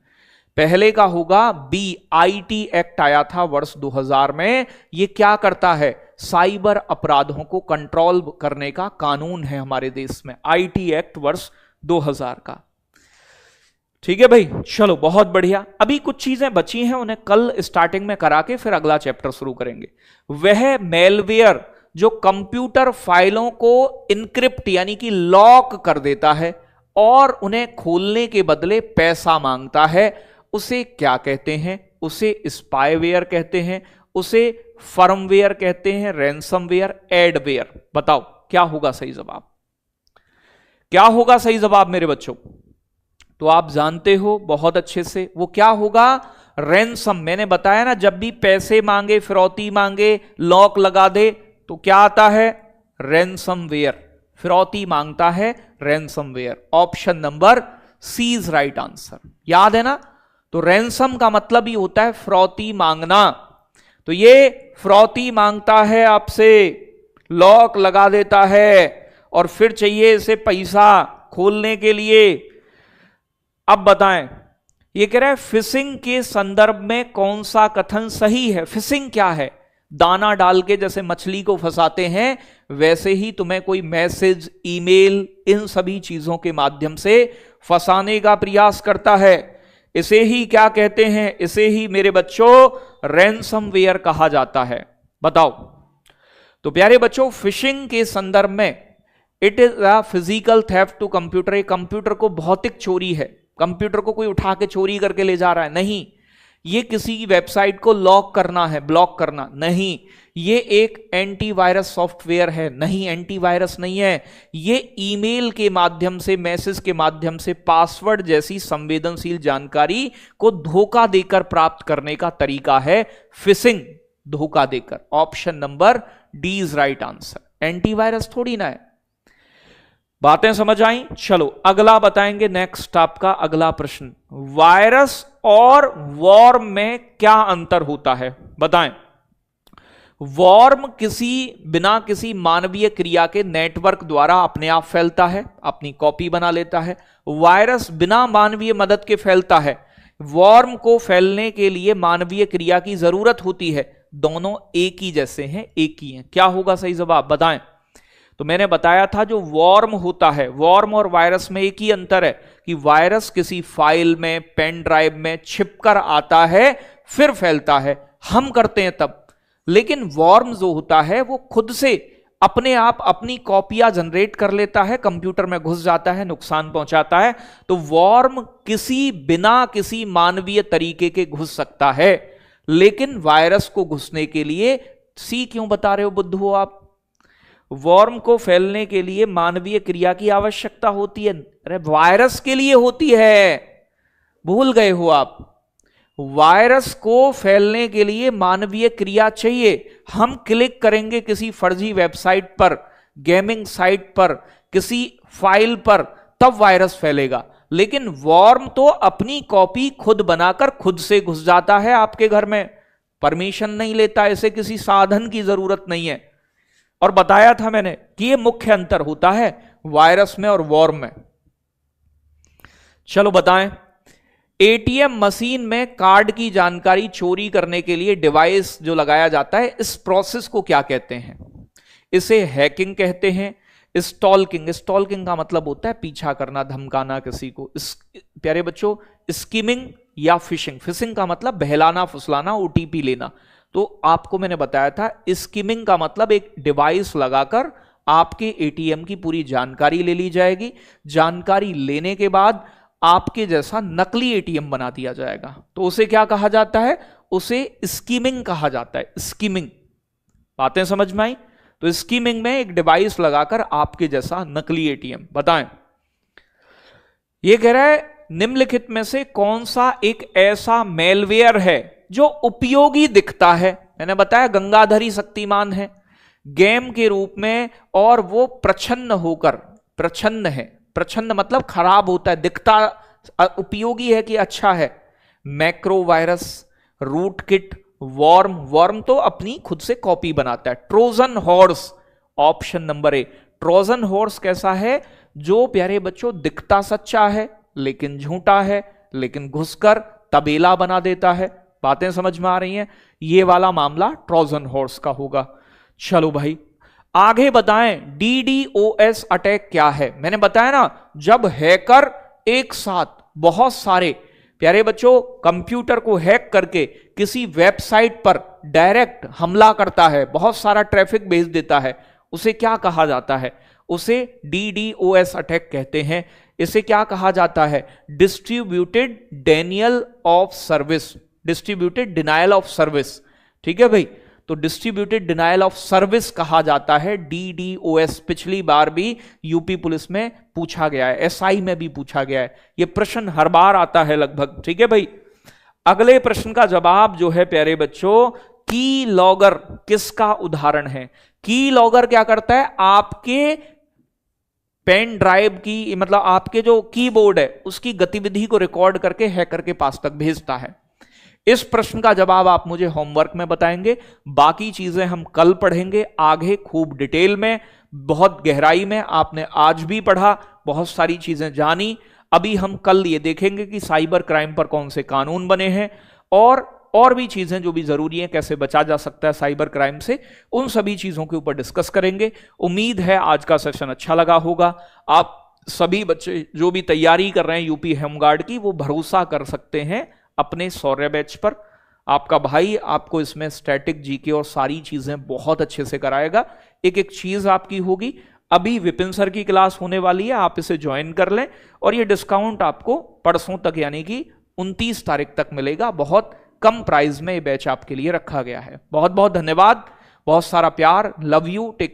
पहले का होगा BIT एक्ट आया था वर्ष 2000 में। ये क्या करता है? साइबर अपराधों को कंट्रोल करने का कानून है हमारे देश में, IT एक्ट वर्ष 2000 का। ठीक है भाई, चलो बहुत बढ़िया। अभी कुछ चीजें बची हैं, उन्हें कल स्टार्टिंग में करा के फिर अगला चैप्टर शुरू करेंगे। वह मेलवेयर जो कंप्यूटर फाइलों को इनक्रिप्ट यानी कि लॉक कर देता है और उन्हें खोलने के बदले पैसा मांगता है, उसे क्या कहते हैं? उसे स्पाईवेयर कहते हैं, उसे फर्मवेयर कहते हैं, रैंसमवेयर, एडवेयर। बताओ क्या होगा सही जवाब? क्या होगा सही जवाब मेरे बच्चों? तो आप जानते हो बहुत अच्छे से, वो क्या होगा? रैंसम। मैंने बताया ना, जब भी पैसे मांगे, फिरौती मांगे, लॉक लगा दे, तो क्या आता है? रैंसमवेयर। फिरौती मांगता है, ransomware. Option number C is right answer. याद है ना? तो रैंसम का मतलब ही होता है फिरौती मांगना। तो ये फिरौती मांगता है आपसे, लॉक लगा देता है और फिर चाहिए इसे पैसा खोलने के लिए। अब बताएं, ये कह रहा है फिशिंग के संदर्भ में कौन सा कथन सही है? फिशिंग क्या है? दाना डाल के जैसे मछली को फंसाते हैं, वैसे ही तुम्हें कोई मैसेज, ईमेल, इन सभी चीजों के माध्यम से फंसाने का प्रयास करता है। इसे ही क्या कहते हैं? इसे ही मेरे बच्चों रैंसमवेयर कहा जाता है। बताओ। तो प्यारे बच्चों, फिशिंग के संदर्भ में it is a physical theft to computer. Computer को भौतिक चोरी है। कंप्यूटर को कोई उठा के चोरी करके ले जा रहा है? नहीं। ये किसी वेबसाइट को लॉक करना है, ब्लॉक करना नहीं। ये एक एंटीवायरस सॉफ्टवेयर है? नहीं, एंटीवायरस नहीं है। ये ईमेल के माध्यम से, मैसेज के माध्यम से पासवर्ड जैसी संवेदनशील जानकारी को धोखा देकर प्राप्त करने का तरीका है फिशिंग। धोखा देकर। Option number D is right answer. Antivirus थोड़ी ना है। बातें समझ आई? चलो अगला बताएंगे। नेक्स्ट आपका अगला प्रश्न, वायरस और वॉर्म में क्या अंतर होता है? बताएं। वॉर्म बिना किसी मानवीय क्रिया के नेटवर्क द्वारा अपने आप फैलता है, अपनी कॉपी बना लेता है। वायरस बिना मानवीय मदद के फैलता है। वॉर्म को फैलने के लिए मानवीय क्रिया की जरूरत होती है। दोनों एक ही जैसे हैं, एक ही हैं। क्या होगा सही जवाब? बताएं। तो मैंने बताया था जो वॉर्म होता है, वॉर्म और वायरस में एक ही अंतर है कि वायरस किसी फाइल में, पेन ड्राइव में छिपकर आता है, फिर फैलता है, हम करते हैं तब। लेकिन वॉर्म जो होता है वो खुद से अपने आप अपनी कॉपियां जनरेट कर लेता है, कंप्यूटर में घुस जाता है, नुकसान पहुंचाता है। तो वॉर्म बिना किसी मानवीय तरीके के घुस सकता है, लेकिन वायरस को घुसने के लिए, सी क्यों बता रहे हो बुद्धू हो आप? वॉर्म को फैलने के लिए मानवीय क्रिया की आवश्यकता होती है। अरे वायरस के लिए होती है, भूल गए हो आप। वायरस को फैलने के लिए मानवीय क्रिया चाहिए। हम क्लिक करेंगे किसी फर्जी वेबसाइट पर, गेमिंग साइट पर, किसी फाइल पर, तब वायरस फैलेगा। लेकिन वॉर्म तो अपनी कॉपी खुद बनाकर खुद से घुस जाता है आपके घर में, परमिशन नहीं लेता, इसे किसी साधन की जरूरत नहीं है। और बताया था मैंने कि यह मुख्य अंतर होता है वायरस में और वॉर्म में। चलो बताएं। एटीएम मशीन में कार्ड की जानकारी चोरी करने के लिए डिवाइस जो लगाया जाता है, इस प्रोसेस को क्या कहते हैं? इसे हैकिंग कहते हैं, स्टॉकिंग। स्टॉकिंग का मतलब होता है पीछा करना, धमकाना किसी को। प्यारे बच्चों, स्कीमिंग या फिशिंग। फिशिंग का मतलब बहलाना, फुसलाना, ओटीपी लेना। तो आपको मैंने बताया था स्कीमिंग का मतलब एक डिवाइस लगाकर आपके एटीएम की पूरी जानकारी ले ली जाएगी। जानकारी लेने के बाद आपके जैसा नकली एटीएम बना दिया जाएगा। तो उसे क्या कहा जाता है? उसे स्कीमिंग कहा जाता है। स्कीमिंग। बातें समझ में आई? तो स्कीमिंग में एक डिवाइस लगाकर आपके जैसा नकली एटीएम। बताएं। यह कह रहा है निम्नलिखित में से कौन सा एक ऐसा मेलवेयर है जो उपयोगी दिखता है? मैंने बताया गंगाधरी शक्तिमान है गेम के रूप में, और वो प्रच्छन्न होकर, प्रच्छन्न है, प्रच्छन्न मतलब खराब होता है, दिखता उपयोगी है कि अच्छा है? Macro virus, rootkit, worm, worm तो अपनी खुद से कॉपी बनाता है। Trojan horse, option number A. Trojan horse कैसा है? जो प्यारे बच्चों दिखता सच्चा है लेकिन झूठा है, लेकिन घुसकर तबेला बना देता है। बातें समझ में आ रही हैं? ये वाला मामला ट्रोजन हॉर्स का होगा। चलो भाई आगे बताएं, डीडोएस अटैक क्या है? मैंने बताया ना, जब हैकर एक साथ बहुत सारे प्यारे बच्चों कंप्यूटर को हैक करके किसी वेबसाइट पर डायरेक्ट हमला करता है, बहुत सारा ट्रैफिक भेज देता है, उसे क्या कहा जाता है? उसे डीडोएस अटैक कहते हैं। इसे क्या कहा जाता है? Distributed Daniel of service, distributed denial of service. ठीक है भाई, तो डिस्ट्रीब्यूटेड डिनायल ऑफ सर्विस कहा जाता है डीडोएस। पिछली बार भी यूपी पुलिस में पूछा गया है, एसआई में भी पूछा गया है, यह प्रश्न हर बार आता है लगभग। ठीक है भाई, अगले प्रश्न का जवाब जो है प्यारे बच्चों, की लॉगर किसका उदाहरण है? की लॉगर क्या करता है? आपके पेन ड्राइव की, मतलब आपके जो कीबोर्ड है उसकी गतिविधि को रिकॉर्ड करके हैकर के पास तक भेजता है। इस प्रश्न का जवाब आप मुझे होमवर्क में बताएंगे, बाकी चीजें हम कल पढ़ेंगे आगे खूब डिटेल में, बहुत गहराई में। आपने आज भी पढ़ा, बहुत सारी चीजें जानी। अभी हम कल ये देखेंगे कि साइबर क्राइम पर कौन से कानून बने हैं और भी चीजें जो भी जरूरी हैं, कैसे बचा जा सकता है साइबर क्राइम से, उन सभी चीजों के ऊपर डिस्कस करेंगे। उम्मीद है आज का सेशन अच्छा लगा होगा। आप सभी बच्चे जो भी तैयारी कर रहे हैं यूपी होमगार्ड की, वो भरोसा कर सकते हैं अपने शौर्य बैच पर। आपका भाई आपको इसमें स्टैटिक, जीके और सारी चीजें बहुत अच्छे से कराएगा। एक एक चीज आपकी होगी। अभी विपिन सर की क्लास होने वाली है, आप इसे ज्वाइन कर लें और ये डिस्काउंट आपको परसों तक यानी कि 29 तारीख तक मिलेगा। बहुत कम प्राइस में ये बैच आपके लिए रखा गया है। बहुत बहुत धन्यवाद, बहुत सारा प्यार, लव यू, टेक